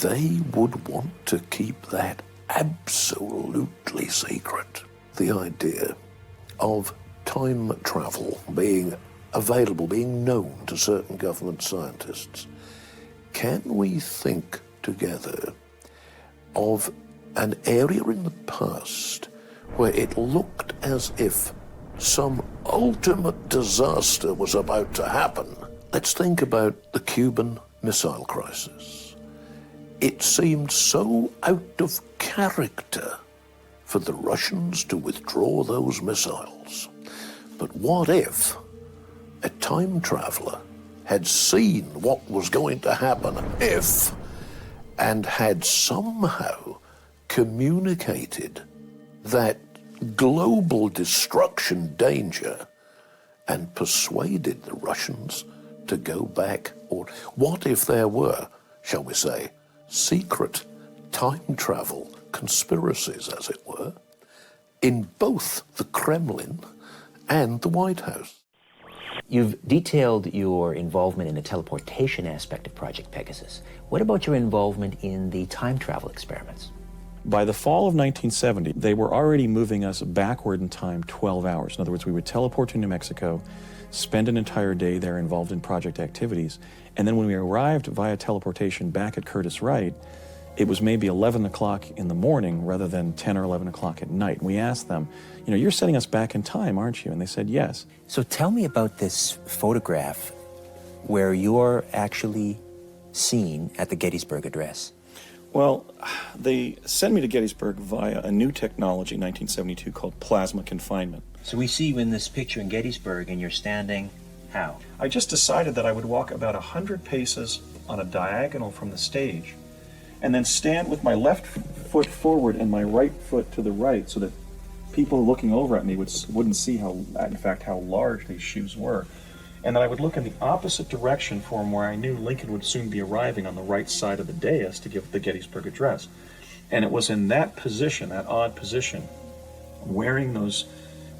they would want to keep that absolutely secret. The idea of time travel being available, being known to certain government scientists. Can we think together of an area in the past where it looked as if some ultimate disaster was about to happen? Let's think about the Cuban Missile Crisis. It seemed so out of character for the Russians to withdraw those missiles. But what if a time traveler had seen what was going to happen if, and had somehow communicated that global destruction danger and persuaded the Russians to go back? Or what if there were, shall we say, secret time travel conspiracies, as it were, in both the Kremlin and the White House? You've detailed your involvement in the teleportation aspect of Project Pegasus. What about your involvement in the time travel experiments? By the fall of 1970, they were already moving us backward in time 12 hours. In other words, we would teleport to New Mexico, spend an entire day there involved in project activities, and then when we arrived via teleportation back at Curtiss-Wright, it was maybe 11 o'clock in the morning rather than 10 or 11 o'clock at night. And we asked them, you know, you're sending us back in time, aren't you? And they said, yes. So tell me about this photograph where you're actually seen at the Gettysburg Address. Well, they sent me to Gettysburg via a new technology in 1972 called plasma confinement. So we see you in this picture in Gettysburg, and you're standing how? I just decided that I would walk about 100 paces on a diagonal from the stage, and then stand with my left foot forward and my right foot to the right so that people looking over at me wouldn't see in fact, how large these shoes were. And then I would look in the opposite direction from where I knew Lincoln would soon be arriving on the right side of the dais to give the Gettysburg Address. And it was in that position, that odd position, wearing those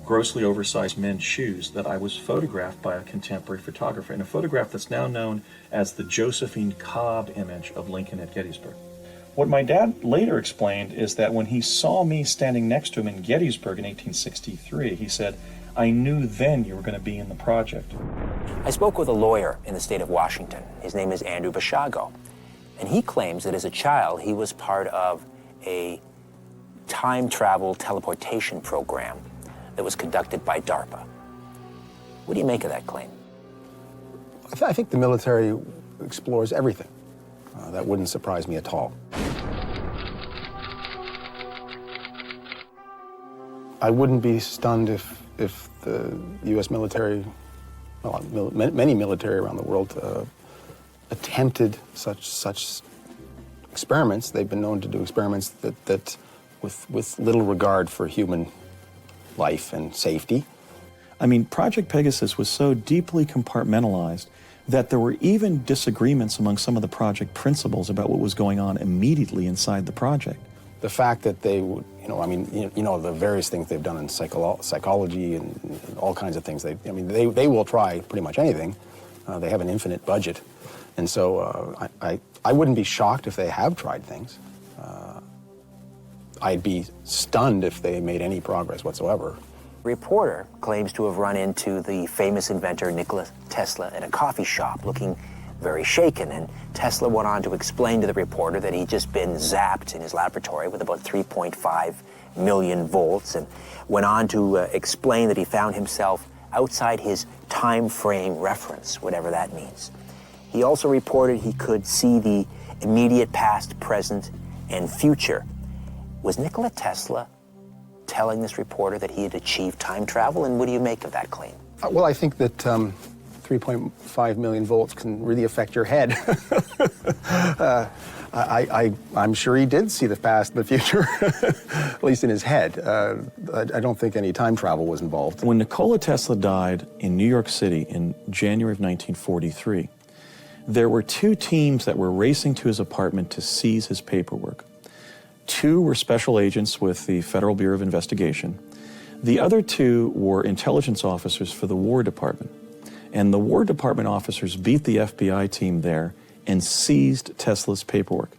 grossly oversized men's shoes, that I was photographed by a contemporary photographer in a photograph that's now known as the Josephine Cobb image of Lincoln at Gettysburg. What my dad later explained is that when he saw me standing next to him in Gettysburg in 1863, he said, I knew then you were going to be in the project. I spoke with a lawyer in the state of Washington. His name is Andrew Basiago, and he claims that as a child he was part of a time travel teleportation program that was conducted by DARPA. What do you make of that claim? I think the military explores everything. That wouldn't surprise me at all. I wouldn't be stunned if the U.S. military, well, many military around the world, attempted such experiments. They've been known to do experiments that with little regard for human life and safety. I mean, Project Pegasus was so deeply compartmentalized that there were even disagreements among some of the project principals about what was going on immediately inside the project. The fact that they would, the various things they've done in psychology and all kinds of things. They will try pretty much anything. They have an infinite budget. And so I wouldn't be shocked if they have tried things. I'd be stunned if they made any progress whatsoever. A reporter claims to have run into the famous inventor Nikola Tesla at a coffee shop looking very shaken, and Tesla went on to explain to the reporter that he'd just been zapped in his laboratory with about 3.5 million volts, and went on to explain that he found himself outside his time frame reference, whatever that means. He also reported he could see the immediate past, present, and future. Was Nikola Tesla telling this reporter that he had achieved time travel, and what do you make of that claim? Well, I think that 3.5 million volts can really affect your head. I'm sure he did see the past and the future, at least in his head. I don't think any time travel was involved. When Nikola Tesla died in New York City in January of 1943, there were two teams that were racing to his apartment to seize his paperwork. Two were special agents with the Federal Bureau of Investigation. The other two were intelligence officers for the War Department. And the War Department officers beat the FBI team there and seized Tesla's paperwork,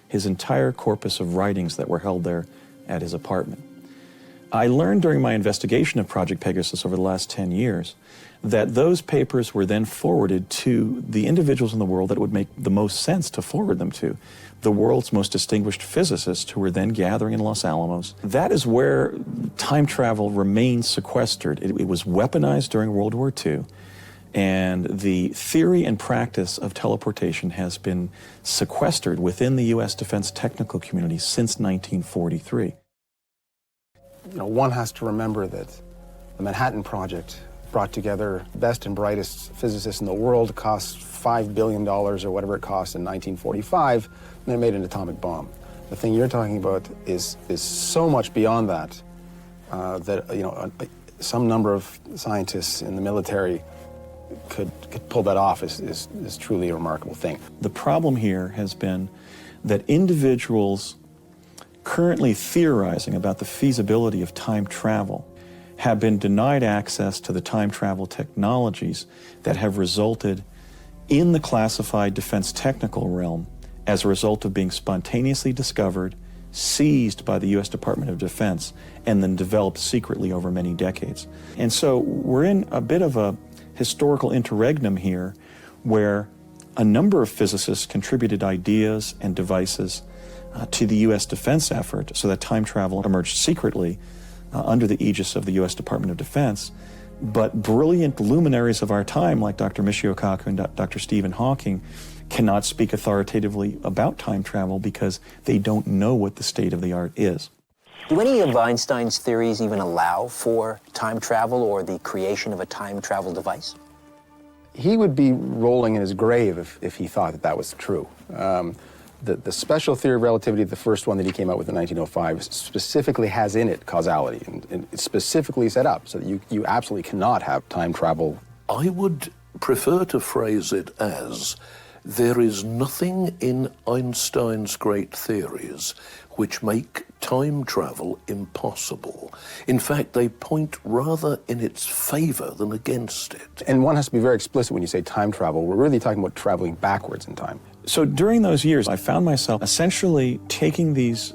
his entire corpus of writings that were held there at his apartment. I learned during my investigation of Project Pegasus over the last 10 years that those papers were then forwarded to the individuals in the world that it would make the most sense to forward them to, the world's most distinguished physicists who were then gathering in Los Alamos. That is where time travel remains sequestered. It was weaponized during World War II, and the theory and practice of teleportation has been sequestered within the U.S. defense technical community since 1943. You know, one has to remember that the Manhattan Project brought together the best and brightest physicists in the world, cost $5 billion or whatever it cost in 1945, and they made an atomic bomb. The thing you're talking about is so much beyond that, that, you know, some number of scientists in the military could pull that off is truly a remarkable thing. The problem here has been that individuals currently theorizing about the feasibility of time travel have been denied access to the time travel technologies that have resulted in the classified defense technical realm as a result of being spontaneously discovered, seized by the U.S. Department of Defense, and then developed secretly over many decades. And so we're in a bit of a historical interregnum here where a number of physicists contributed ideas and devices to the U.S. defense effort so that time travel emerged secretly under the aegis of the U.S. Department of Defense. But brilliant luminaries of our time, like Dr. Michio Kaku and Dr. Stephen Hawking, cannot speak authoritatively about time travel because they don't know what the state of the art is. Do any of Einstein's theories even allow for time travel or the creation of a time travel device? He would be rolling in his grave if he thought that that was true. The special theory of relativity, the first one that he came out with in 1905, specifically has in it causality, and it's specifically set up so that you absolutely cannot have time travel. I would prefer to phrase it as, there is nothing in Einstein's great theories which make time travel impossible. In fact, they point rather in its favor than against it. And one has to be very explicit when you say time travel. We're really talking about traveling backwards in time. So during those years, I found myself essentially taking these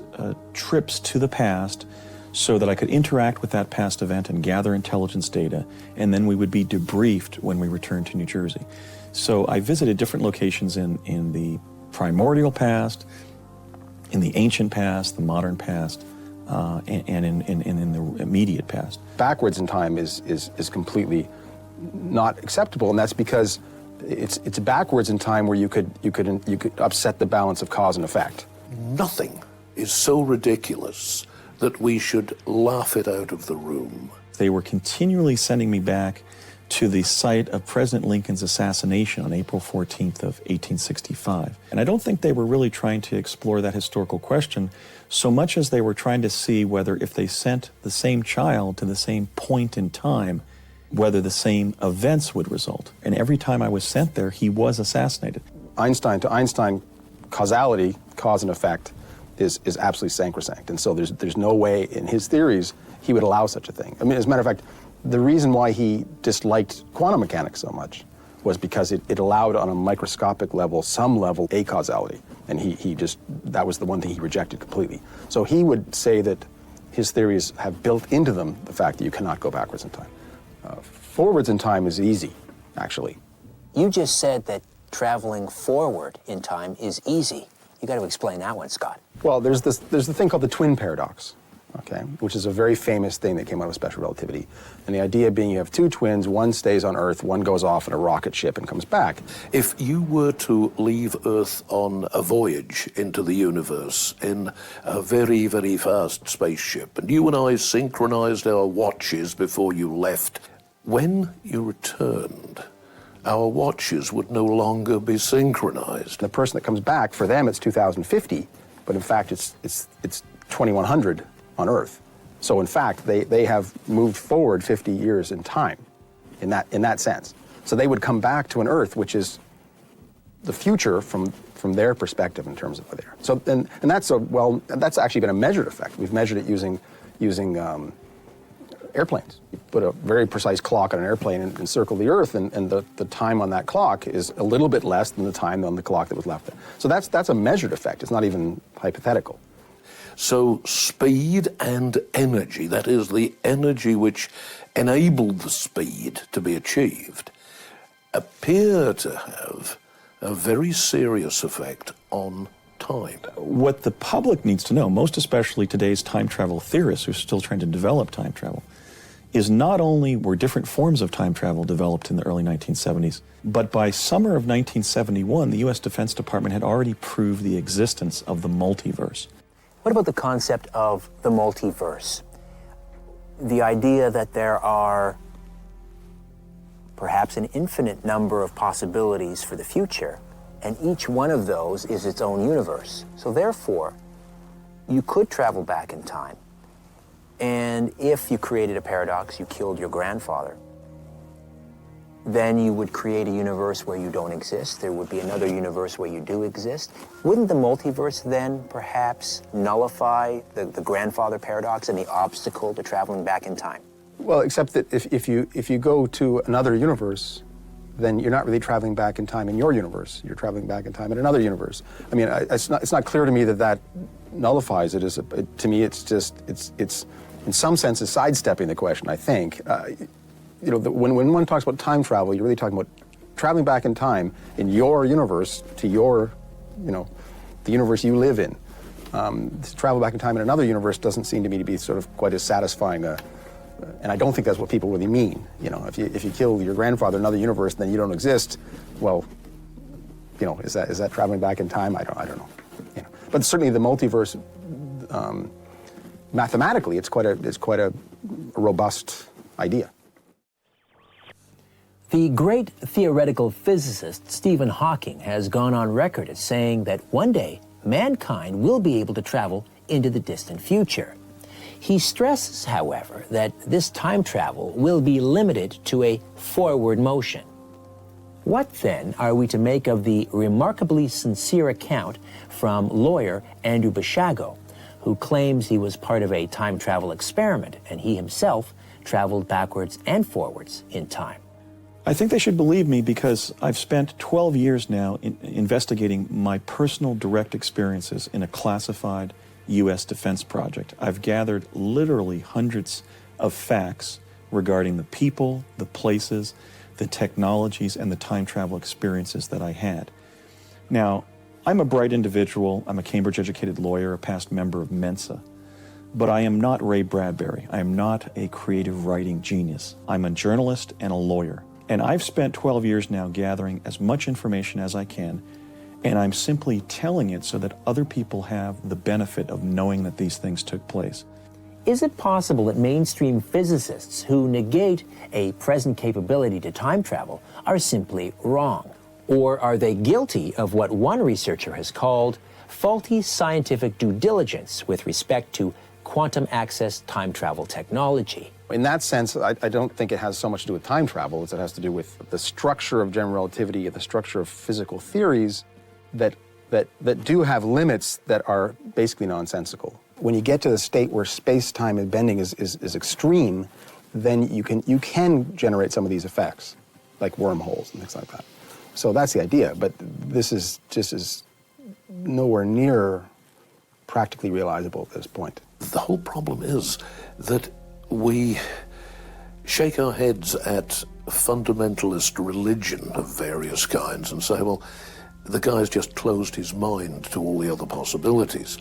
trips to the past so that I could interact with that past event and gather intelligence data, and then we would be debriefed when we returned to New Jersey. So I visited different locations in the primordial past, in the ancient past, the modern past, and in the immediate past. Backwards in time is completely not acceptable, and that's because it's backwards in time where you could upset the balance of cause and effect. Nothing is so ridiculous that we should laugh it out of the room. They were continually sending me back to the site of President Lincoln's assassination on April 14th of 1865. And I don't think they were really trying to explore that historical question so much as they were trying to see whether if they sent the same child to the same point in time, whether the same events would result. And every time I was sent there, he was assassinated. Einstein to Einstein, causality, cause and effect, is absolutely sacrosanct. And so there's no way in his theories he would allow such a thing. I mean, as a matter of fact, the reason why he disliked quantum mechanics so much was because it allowed on a microscopic level, some level, acausality. And that was the one thing he rejected completely. So he would say that his theories have built into them the fact that you cannot go backwards in time. Forwards in time is easy, actually. You just said that traveling forward in time is easy. You got to explain that one, Scott. Well, there's the thing called the twin paradox, okay, which is a very famous thing that came out of special relativity. And the idea being you have two twins, one stays on Earth, one goes off in a rocket ship and comes back. If you were to leave Earth on a voyage into the universe in a very, very fast spaceship, and you and I synchronized our watches before you left, when you returned, our watches would no longer be synchronized. The person that comes back, for them it's 2050, but in fact it's 2100 on Earth. So in fact, they have moved forward 50 years in time, in that sense. So they would come back to an Earth which is the future from their perspective in terms of where they are. So and that's actually been a measured effect. We've measured it using airplanes. You put a very precise clock on an airplane and circle the Earth, and the time on that clock is a little bit less than the time on the clock that was left there. So that's a measured effect. It's not even hypothetical. So speed and energy, that is the energy which enabled the speed to be achieved, appear to have a very serious effect on time. What the public needs to know, most especially today's time travel theorists who are still trying to develop time travel, is not only were different forms of time travel developed in the early 1970s, but by summer of 1971, the U.S. Defense Department had already proved the existence of the multiverse. What about the concept of the multiverse? The idea that there are perhaps an infinite number of possibilities for the future, and each one of those is its own universe. So therefore, you could travel back in time. And if you created a paradox, you killed your grandfather, then you would create a universe where you don't exist. There would be another universe where you do exist. Wouldn't the multiverse then perhaps nullify the grandfather paradox and the obstacle to traveling back in time? Well, except that if you go to another universe, then you're not really traveling back in time in your universe. You're traveling back in time in another universe. I mean, it's not clear to me that nullifies it. To me, it's in some sense is sidestepping the question, I think. When one talks about time travel, you're really talking about traveling back in time in your universe to your, the universe you live in. To travel back in time in another universe doesn't seem to me to be sort of quite as satisfying and I don't think that's what people really mean. If you kill your grandfather in another universe, then you don't exist. Well, is that traveling back in time? I don't know. But certainly the multiverse, mathematically, it's quite a robust idea. The great theoretical physicist Stephen Hawking has gone on record as saying that one day mankind will be able to travel into the distant future. He stresses, however, that this time travel will be limited to a forward motion. What then are we to make of the remarkably sincere account from lawyer Andrew Basiago, who claims he was part of a time travel experiment and he himself traveled backwards and forwards in time? I think they should believe me because I've spent 12 years now investigating my personal direct experiences in a classified U.S. defense project. I've gathered literally hundreds of facts regarding the people, the places, the technologies, and the time travel experiences that I had. Now, I'm a bright individual. I'm a Cambridge-educated lawyer, a past member of Mensa. But I am not Ray Bradbury. I am not a creative writing genius. I'm a journalist and a lawyer. And I've spent 12 years now gathering as much information as I can, and I'm simply telling it so that other people have the benefit of knowing that these things took place. Is it possible that mainstream physicists who negate a present capability to time travel are simply wrong? Or are they guilty of what one researcher has called faulty scientific due diligence with respect to quantum access time travel technology? In that sense, I don't think it has so much to do with time travel as it has to do with the structure of general relativity and the structure of physical theories that do have limits that are basically nonsensical. When you get to the state where space-time and bending is extreme, then you can generate some of these effects, like wormholes and things like that. So that's the idea, but this is just nowhere near practically realizable at this point. The whole problem is that we shake our heads at fundamentalist religion of various kinds and say, well, the guy's just closed his mind to all the other possibilities.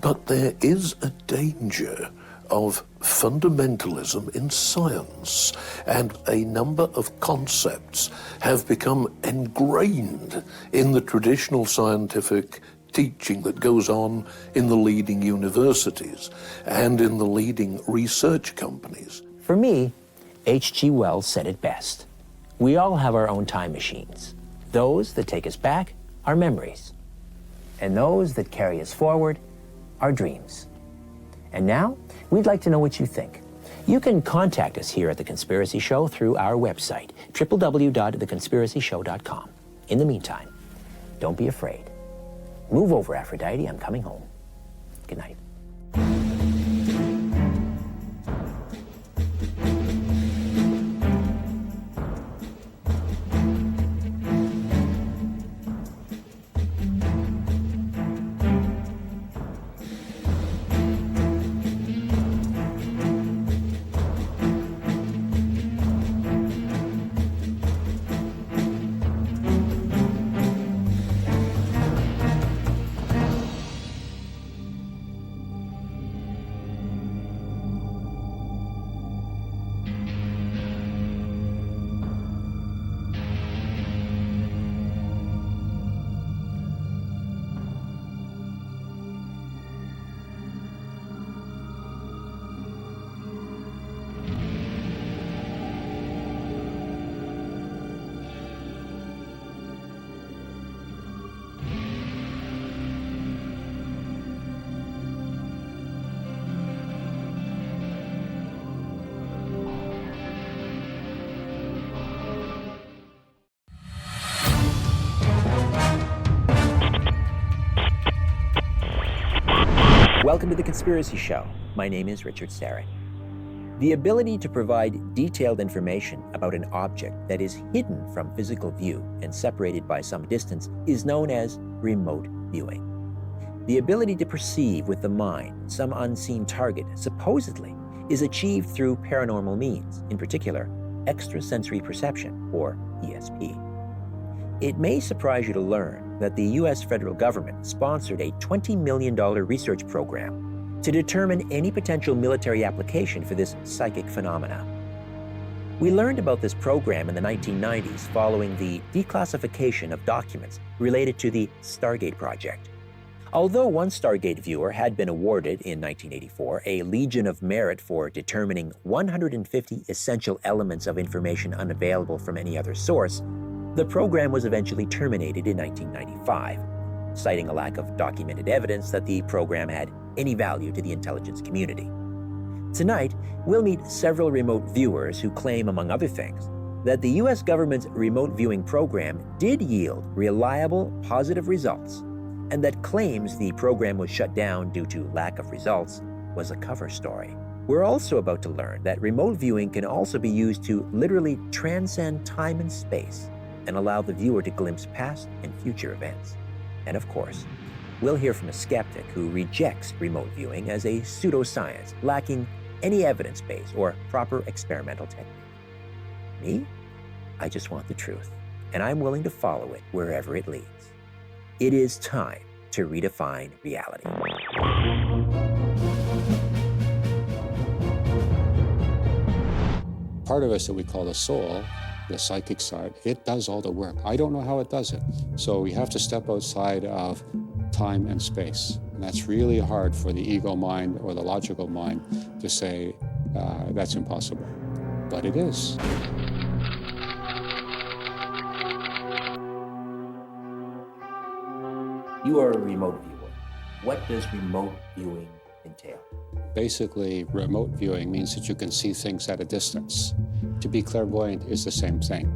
But there is a danger of fundamentalism in science, and a number of concepts have become ingrained in the traditional scientific teaching that goes on in the leading universities and in the leading research companies. For me, H.G. Wells said it best. We all have our own time machines. Those that take us back are memories, and those that carry us forward are dreams. And now, we'd like to know what you think. You can contact us here at The Conspiracy Show through our website, www.theconspiracyshow.com. In the meantime, don't be afraid. Move over, Aphrodite, I'm coming home. Good night. Welcome to The Conspiracy Show. My name is Richard Syrett. The ability to provide detailed information about an object that is hidden from physical view and separated by some distance is known as remote viewing. The ability to perceive with the mind some unseen target supposedly is achieved through paranormal means, in particular, extrasensory perception, or ESP. It may surprise you to learn that the U.S. federal government sponsored a $20 million research program to determine any potential military application for this psychic phenomena. We learned about this program in the 1990s following the declassification of documents related to the Stargate project. Although one Stargate viewer had been awarded in 1984 a Legion of Merit for determining 150 essential elements of information unavailable from any other source, the program was eventually terminated in 1995, citing a lack of documented evidence that the program had any value to the intelligence community. Tonight, we'll meet several remote viewers who claim, among other things, that the U.S. government's remote viewing program did yield reliable, positive results, and that claims the program was shut down due to lack of results was a cover story. We're also about to learn that remote viewing can also be used to literally transcend time and space and allow the viewer to glimpse past and future events. And of course, we'll hear from a skeptic who rejects remote viewing as a pseudoscience lacking any evidence base or proper experimental technique. Me? I just want the truth, and I'm willing to follow it wherever it leads. It is time to redefine reality. Part of us that we call the soul, the psychic side, it does all the work. I don't know how it does it. So we have to step outside of time and space. And that's really hard for the ego mind or the logical mind to say that's impossible. But it is. You are a remote viewer. What does remote viewing entail? Basically, remote viewing means that you can see things at a distance. To be clairvoyant is the same thing.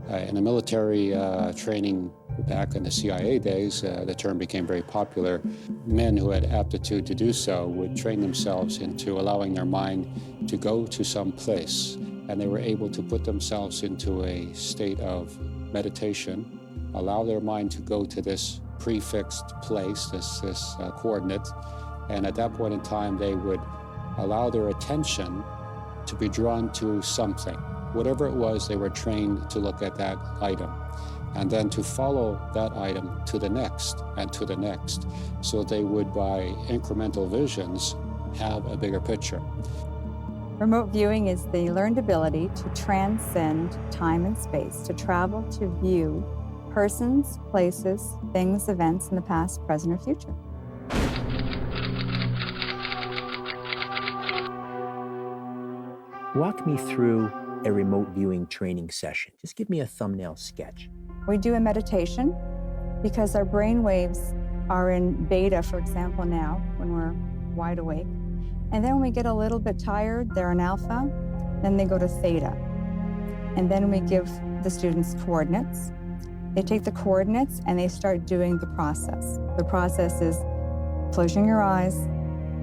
In the military training back in the CIA days, the term became very popular. Men who had aptitude to do so would train themselves into allowing their mind to go to some place, and they were able to put themselves into a state of meditation, allow their mind to go to this prefixed place, this coordinate, and at that point in time, they would allow their attention to be drawn to something. Whatever it was, they were trained to look at that item and then to follow that item to the next and to the next, so they would, by incremental visions, have a bigger picture. Remote viewing is the learned ability to transcend time and space, to travel to view persons, places, things, events in the past, present, or future. Walk me through a remote viewing training session. Just give me a thumbnail sketch. We do a meditation because our brain waves are in beta, for example, now when we're wide awake. And then when we get a little bit tired, they're in alpha, then they go to theta. And then we give the students coordinates. They take the coordinates and they start doing the process. The process is closing your eyes,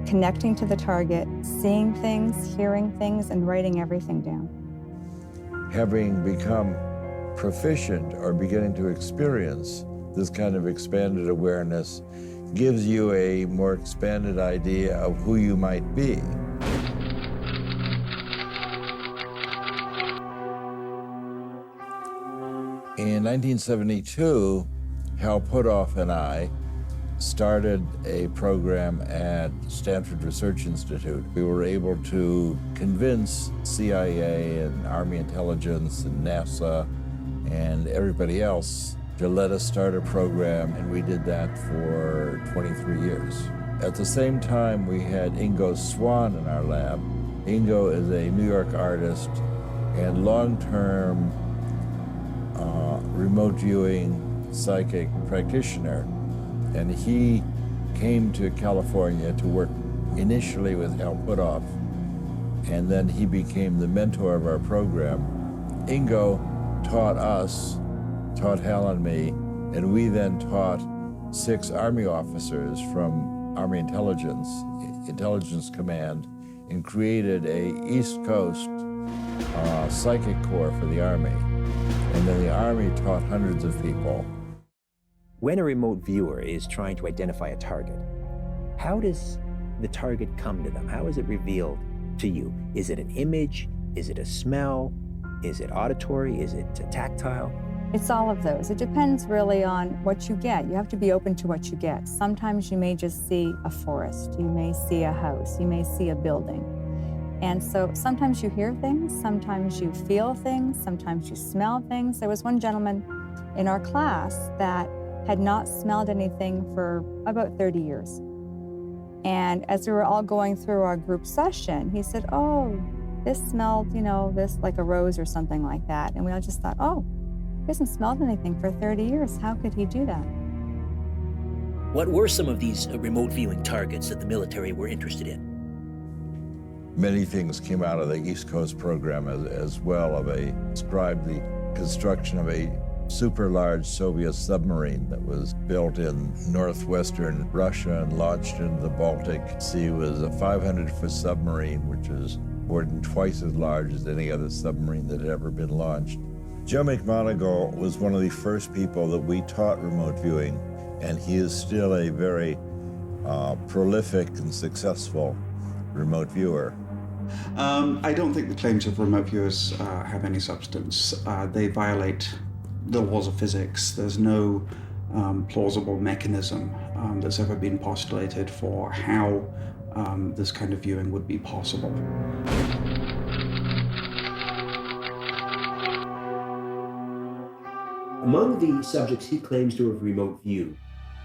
connecting to the target, seeing things, hearing things, and writing everything down. Having become proficient or beginning to experience this kind of expanded awareness gives you a more expanded idea of who you might be. In 1972, Hal Puthoff and I started a program at Stanford Research Institute. We were able to convince CIA and Army Intelligence and NASA and everybody else to let us start a program, and we did that for 23 years. At the same time, we had Ingo Swann in our lab. Ingo is a New York artist and long-term remote viewing psychic practitioner. And he came to California to work initially with Hal Puthoff, and then he became the mentor of our program. Ingo taught us, taught Hal and me, and we then taught 6 Army officers from Army Intelligence Command, and created a East Coast psychic corps for the Army. And then the Army taught hundreds of people. When a remote viewer is trying to identify a target, how does the target come to them? How is it revealed to you? Is it an image? Is it a smell? Is it auditory? Is it tactile? It's all of those. It depends really on what you get. You have to be open to what you get. Sometimes you may just see a forest. You may see a house. You may see a building. And so sometimes you hear things, sometimes you feel things, sometimes you smell things. There was one gentleman in our class that had not smelled anything for about 30 years. And as we were all going through our group session, he said, oh, this smelled, this like a rose or something like that. And we all just thought, oh, he hasn't smelled anything for 30 years. How could he do that? What were some of these remote viewing targets that the military were interested in? Many things came out of the East Coast program as well. Described the construction of a super large Soviet submarine that was built in northwestern Russia and launched into the Baltic Sea. It was a 500-foot submarine, which is more than twice as large as any other submarine that had ever been launched. Joe McMoneagle was one of the first people that we taught remote viewing, and he is still a very prolific and successful remote viewer. I don't think the claims of remote viewers have any substance. They violate the laws of physics. There's no plausible mechanism that's ever been postulated for how this kind of viewing would be possible. Among the subjects he claims to have remote viewed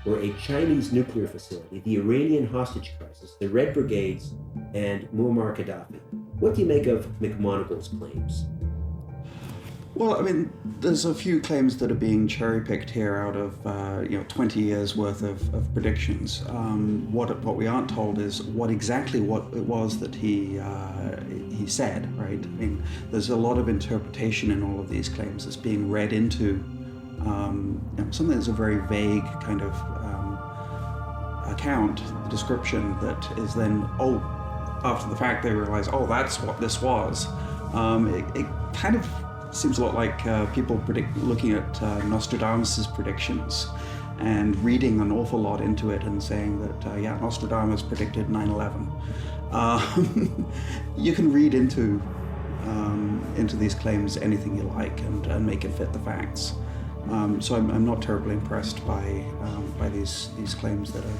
were a Chinese nuclear facility, the Iranian hostage crisis, the Red Brigades, and Muammar Gaddafi. What do you make of McMoneagle's claims? Well, I mean, there's a few claims that are being cherry-picked here out of 20 years worth of predictions. What we aren't told is what it was that he said, right? I mean, there's a lot of interpretation in all of these claims that's being read into something that's a very vague kind of account, the description that is then, after the fact they realize, that's what this was. It kind of seems a lot like people looking at Nostradamus' predictions and reading an awful lot into it and saying that, Nostradamus predicted 9/11. You can read into into these claims anything you like and make it fit the facts. So I'm not terribly impressed by these claims that are,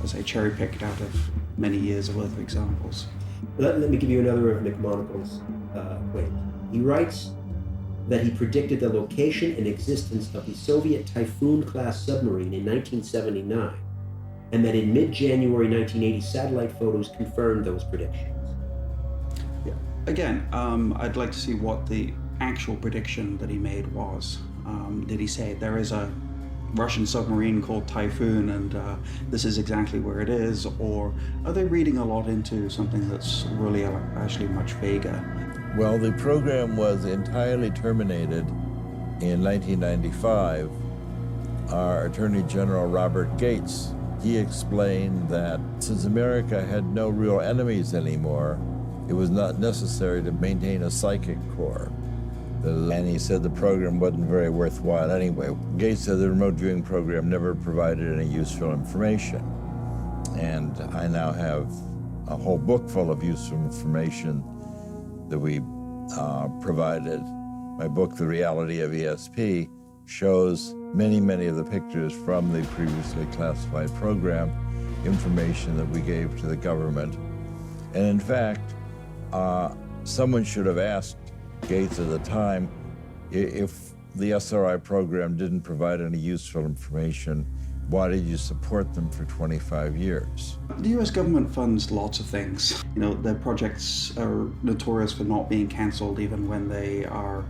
as I say, cherry-picked out of many years worth of examples. Let me give you another of McMonagle's claims. He writes that he predicted the location and existence of the Soviet Typhoon-class submarine in 1979, and that in mid-January 1980, satellite photos confirmed those predictions. Yeah. Again, I'd like to see what the actual prediction that he made was. Did he say there is a Russian submarine called Typhoon and this is exactly where it is, or are they reading a lot into something that's really actually much vaguer? Well, the program was entirely terminated in 1995. Our Attorney General Robert Gates, he explained that since America had no real enemies anymore, it was not necessary to maintain a psychic corps. And he said the program wasn't very worthwhile anyway. Gates said the remote viewing program never provided any useful information. And I now have a whole book full of useful information that we provided. My book, The Reality of ESP, shows many of the pictures from the previously classified program, information that we gave to the government. And in fact, someone should have asked Gates at the time, if the SRI program didn't provide any useful information, why did you support them for 25 years? The US government funds lots of things. You know, their projects are notorious for not being cancelled even when they are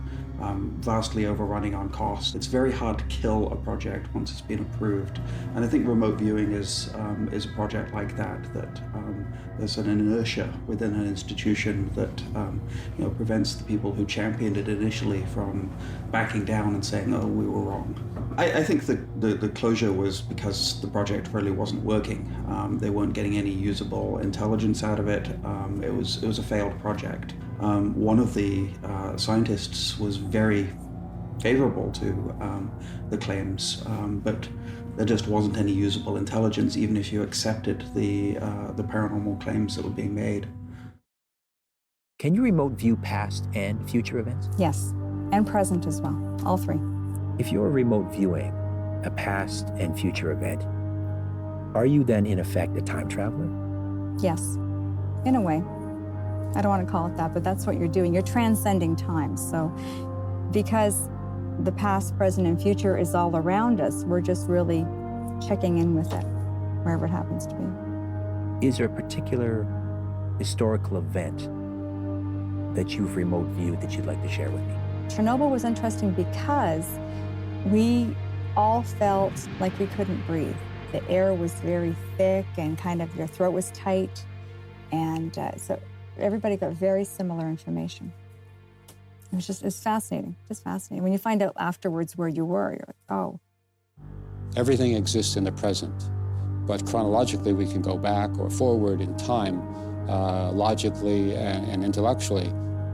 vastly overrunning on cost. It's very hard to kill a project once it's been approved. And I think remote viewing is a project like that, there's an inertia within an institution that prevents the people who championed it initially from backing down and saying, oh, we were wrong. I think the closure was because the project really wasn't working. They weren't getting any usable intelligence out of it. It was a failed project. One of the scientists was very favorable to the claims, but there just wasn't any usable intelligence, even if you accepted the paranormal claims that were being made. Can you remote view past and future events? Yes, and present as well, all three. If you're remote viewing a past and future event, are you then in effect a time traveler? Yes, in a way. I don't want to call it that, but that's what you're doing. You're transcending time. So because the past, present, and future is all around us, we're just really checking in with it, wherever it happens to be. Is there a particular historical event that you've remote viewed that you'd like to share with me? Chernobyl was interesting because we all felt like we couldn't breathe. The air was very thick and kind of your throat was tight. And so everybody got very similar information. It's fascinating, just fascinating. When you find out afterwards where you were, you're like, oh. Everything exists in the present, but chronologically we can go back or forward in time, logically and intellectually.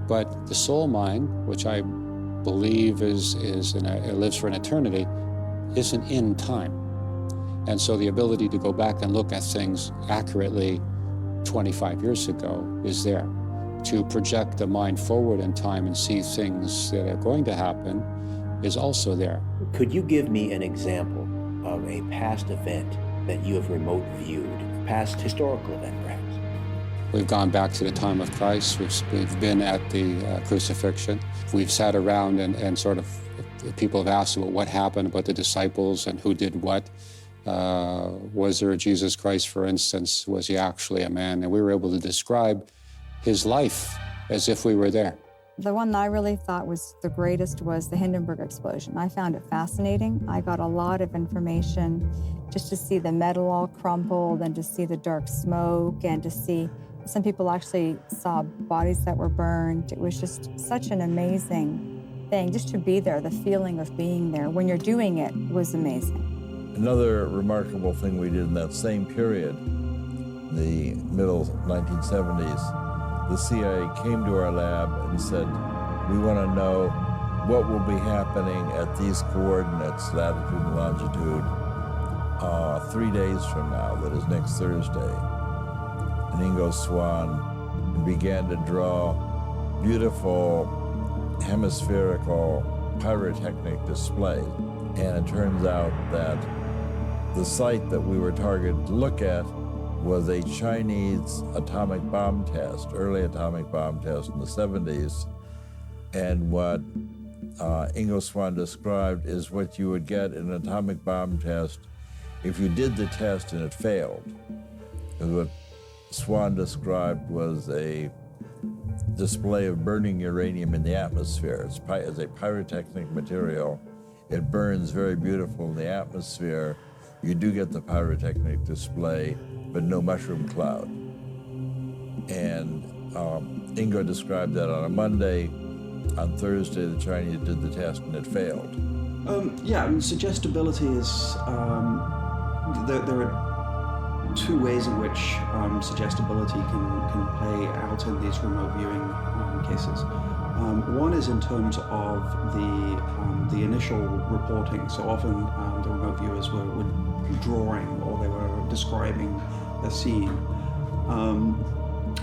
But the soul mind, which I believe it lives for an eternity, isn't in time. And so the ability to go back and look at things accurately 25 years ago is there. To project the mind forward in time and see things that are going to happen is also there. Could you give me an example of a past event that you have remote viewed, past historical event perhaps? We've gone back to the time of Christ. We've been at the crucifixion. We've sat around and sort of, people have asked about what happened about the disciples and who did what. Was there a Jesus Christ, for instance? Was he actually a man? And we were able to describe his life as if we were there. The one that I really thought was the greatest was the Hindenburg explosion. I found it fascinating. I got a lot of information just to see the metal all crumpled and to see the dark smoke and to see some people actually saw bodies that were burned. It was just such an amazing thing, just to be there, the feeling of being there. When you're doing it was amazing. Another remarkable thing we did in that same period, the middle 1970s, the CIA came to our lab and said, we want to know what will be happening at these coordinates, latitude and longitude, 3 days from now, that is next Thursday. And Ingo Swann began to draw beautiful hemispherical pyrotechnic display. And it turns out that the site that we were targeted to look at was a Chinese atomic bomb test, early atomic bomb test in the 70s. And what Ingo Swann described is what you would get in an atomic bomb test if you did the test and it failed. And what Swann described was a display of burning uranium in the atmosphere. It's a pyrotechnic material. It burns very beautiful in the atmosphere. You do get the pyrotechnic display, but no mushroom cloud. And Ingo described that on a Monday. On Thursday, the Chinese did the test and it failed. Yeah, I mean, suggestibility is, there are two ways in which suggestibility can play out in these remote viewing cases. One is in terms of the initial reporting. So often the remote viewers were drawing or they were describing a scene.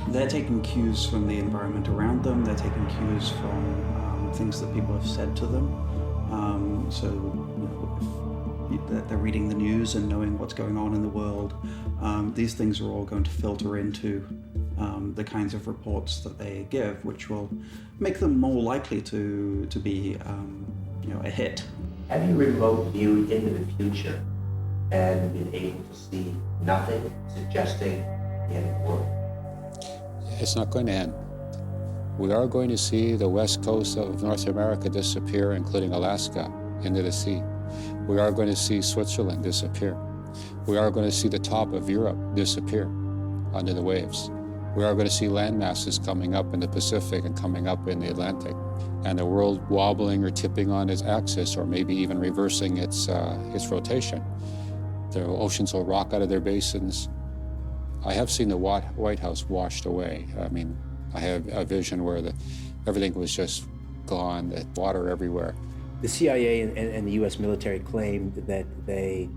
They're taking cues from the environment around them. They're taking cues from things that people have said to them. So if they're reading the news and knowing what's going on in the world, these things are all going to filter into the kinds of reports that they give, which will make them more likely to be a hit. Have you remote viewed into the future and been able to see nothing suggesting the end of the world? It's not going to end. We are going to see the west coast of North America disappear, including Alaska, into the sea. We are going to see Switzerland disappear. We are going to see the top of Europe disappear under the waves. We are going to see land masses coming up in the Pacific and coming up in the Atlantic, and the world wobbling or tipping on its axis, or maybe even reversing its rotation. The oceans will rock out of their basins. I have seen the White House washed away. I mean, I have a vision where everything was just gone, the water everywhere. The CIA and the U.S. military claimed that they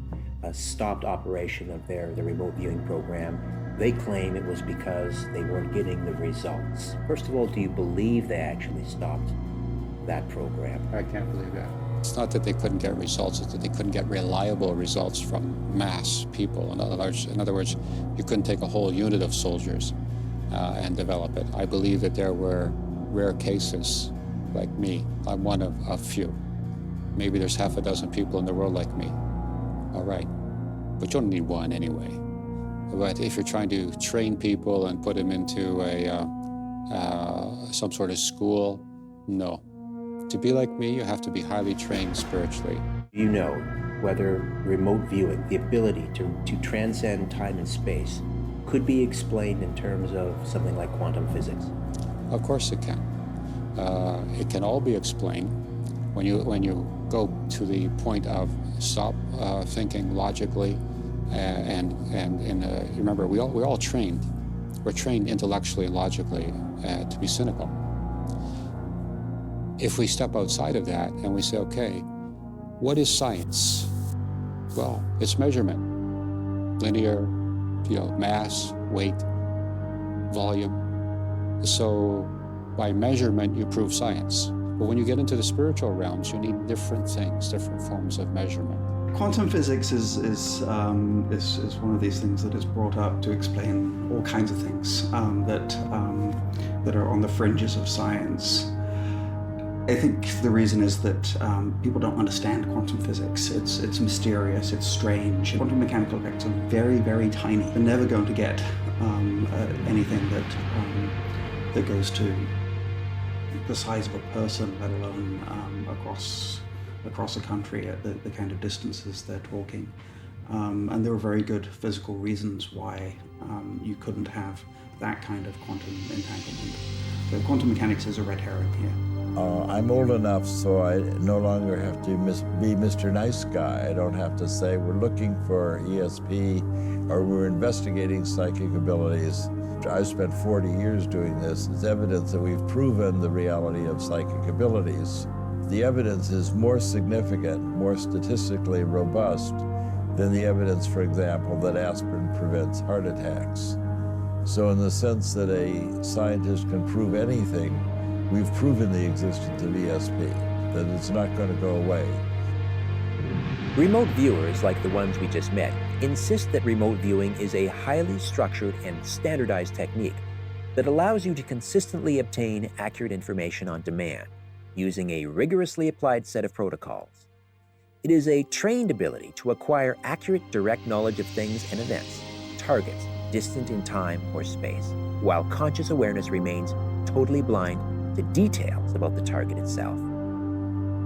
stopped operation of their remote viewing program. They claim it was because they weren't getting the results. First of all, do you believe they actually stopped that program? I can't believe that. It's not that they couldn't get results, it's that they couldn't get reliable results from mass people. In other words, you couldn't take a whole unit of soldiers and develop it. I believe that there were rare cases like me. I'm one of a few. Maybe there's half a dozen people in the world like me. All right, but you don't need one anyway. But if you're trying to train people and put them into some sort of school, no. To be like me, you have to be highly trained spiritually. You know whether remote viewing, the ability to transcend time and space, could be explained in terms of something like quantum physics? Of course it can. It can all be explained when you go to the point of stop thinking logically, and remember, we're all trained. We're trained intellectually and logically to be cynical. If we step outside of that and we say, okay, what is science? Well, it's measurement, linear, mass, weight, volume. So by measurement, you prove science. But when you get into the spiritual realms, you need different things, different forms of measurement. Quantum physics is one of these things that is brought up to explain all kinds of things that are on the fringes of science. I think the reason is that people don't understand quantum physics. It's mysterious, it's strange. Quantum mechanical effects are very, very tiny. They're never going to get anything that goes to the size of a person, let alone across a country at the kind of distances they're talking. And there are very good physical reasons why you couldn't have that kind of quantum entanglement. So quantum mechanics is a red herring here. I'm old enough so I no longer have to be Mr. Nice Guy. I don't have to say we're looking for ESP or we're investigating psychic abilities. I've spent 40 years doing this. It's evidence that we've proven the reality of psychic abilities. The evidence is more significant, more statistically robust than the evidence, for example, that aspirin prevents heart attacks. So in the sense that a scientist can prove anything, We've proven the existence of ESP, that it's not going to go away. Remote viewers, like the ones we just met, insist that remote viewing is a highly structured and standardized technique that allows you to consistently obtain accurate information on demand using a rigorously applied set of protocols. It is a trained ability to acquire accurate, direct knowledge of things and events, targets, distant in time or space, while conscious awareness remains totally blind to details about the target itself.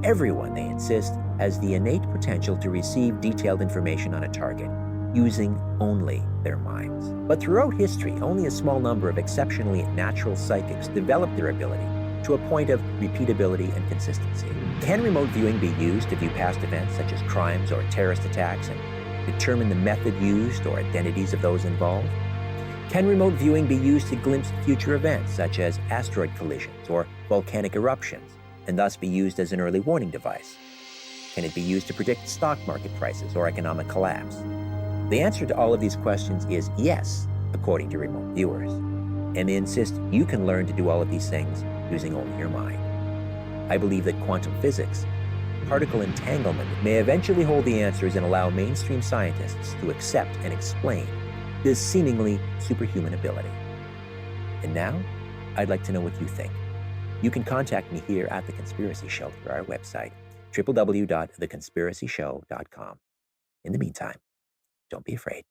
Everyone, they insist, has the innate potential to receive detailed information on a target, using only their minds. But throughout history, only a small number of exceptionally natural psychics developed their ability to a point of repeatability and consistency. Can remote viewing be used to view past events such as crimes or terrorist attacks and determine the method used or identities of those involved? Can remote viewing be used to glimpse future events such as asteroid collisions or volcanic eruptions, and thus be used as an early warning device? Can it be used to predict stock market prices or economic collapse? The answer to all of these questions is yes, according to remote viewers. And they insist you can learn to do all of these things using only your mind. I believe that quantum physics, particle entanglement, may eventually hold the answers and allow mainstream scientists to accept and explain this seemingly superhuman ability. And now, I'd like to know what you think. You can contact me here at The Conspiracy Show through our website, www.theconspiracyshow.com. In the meantime, don't be afraid.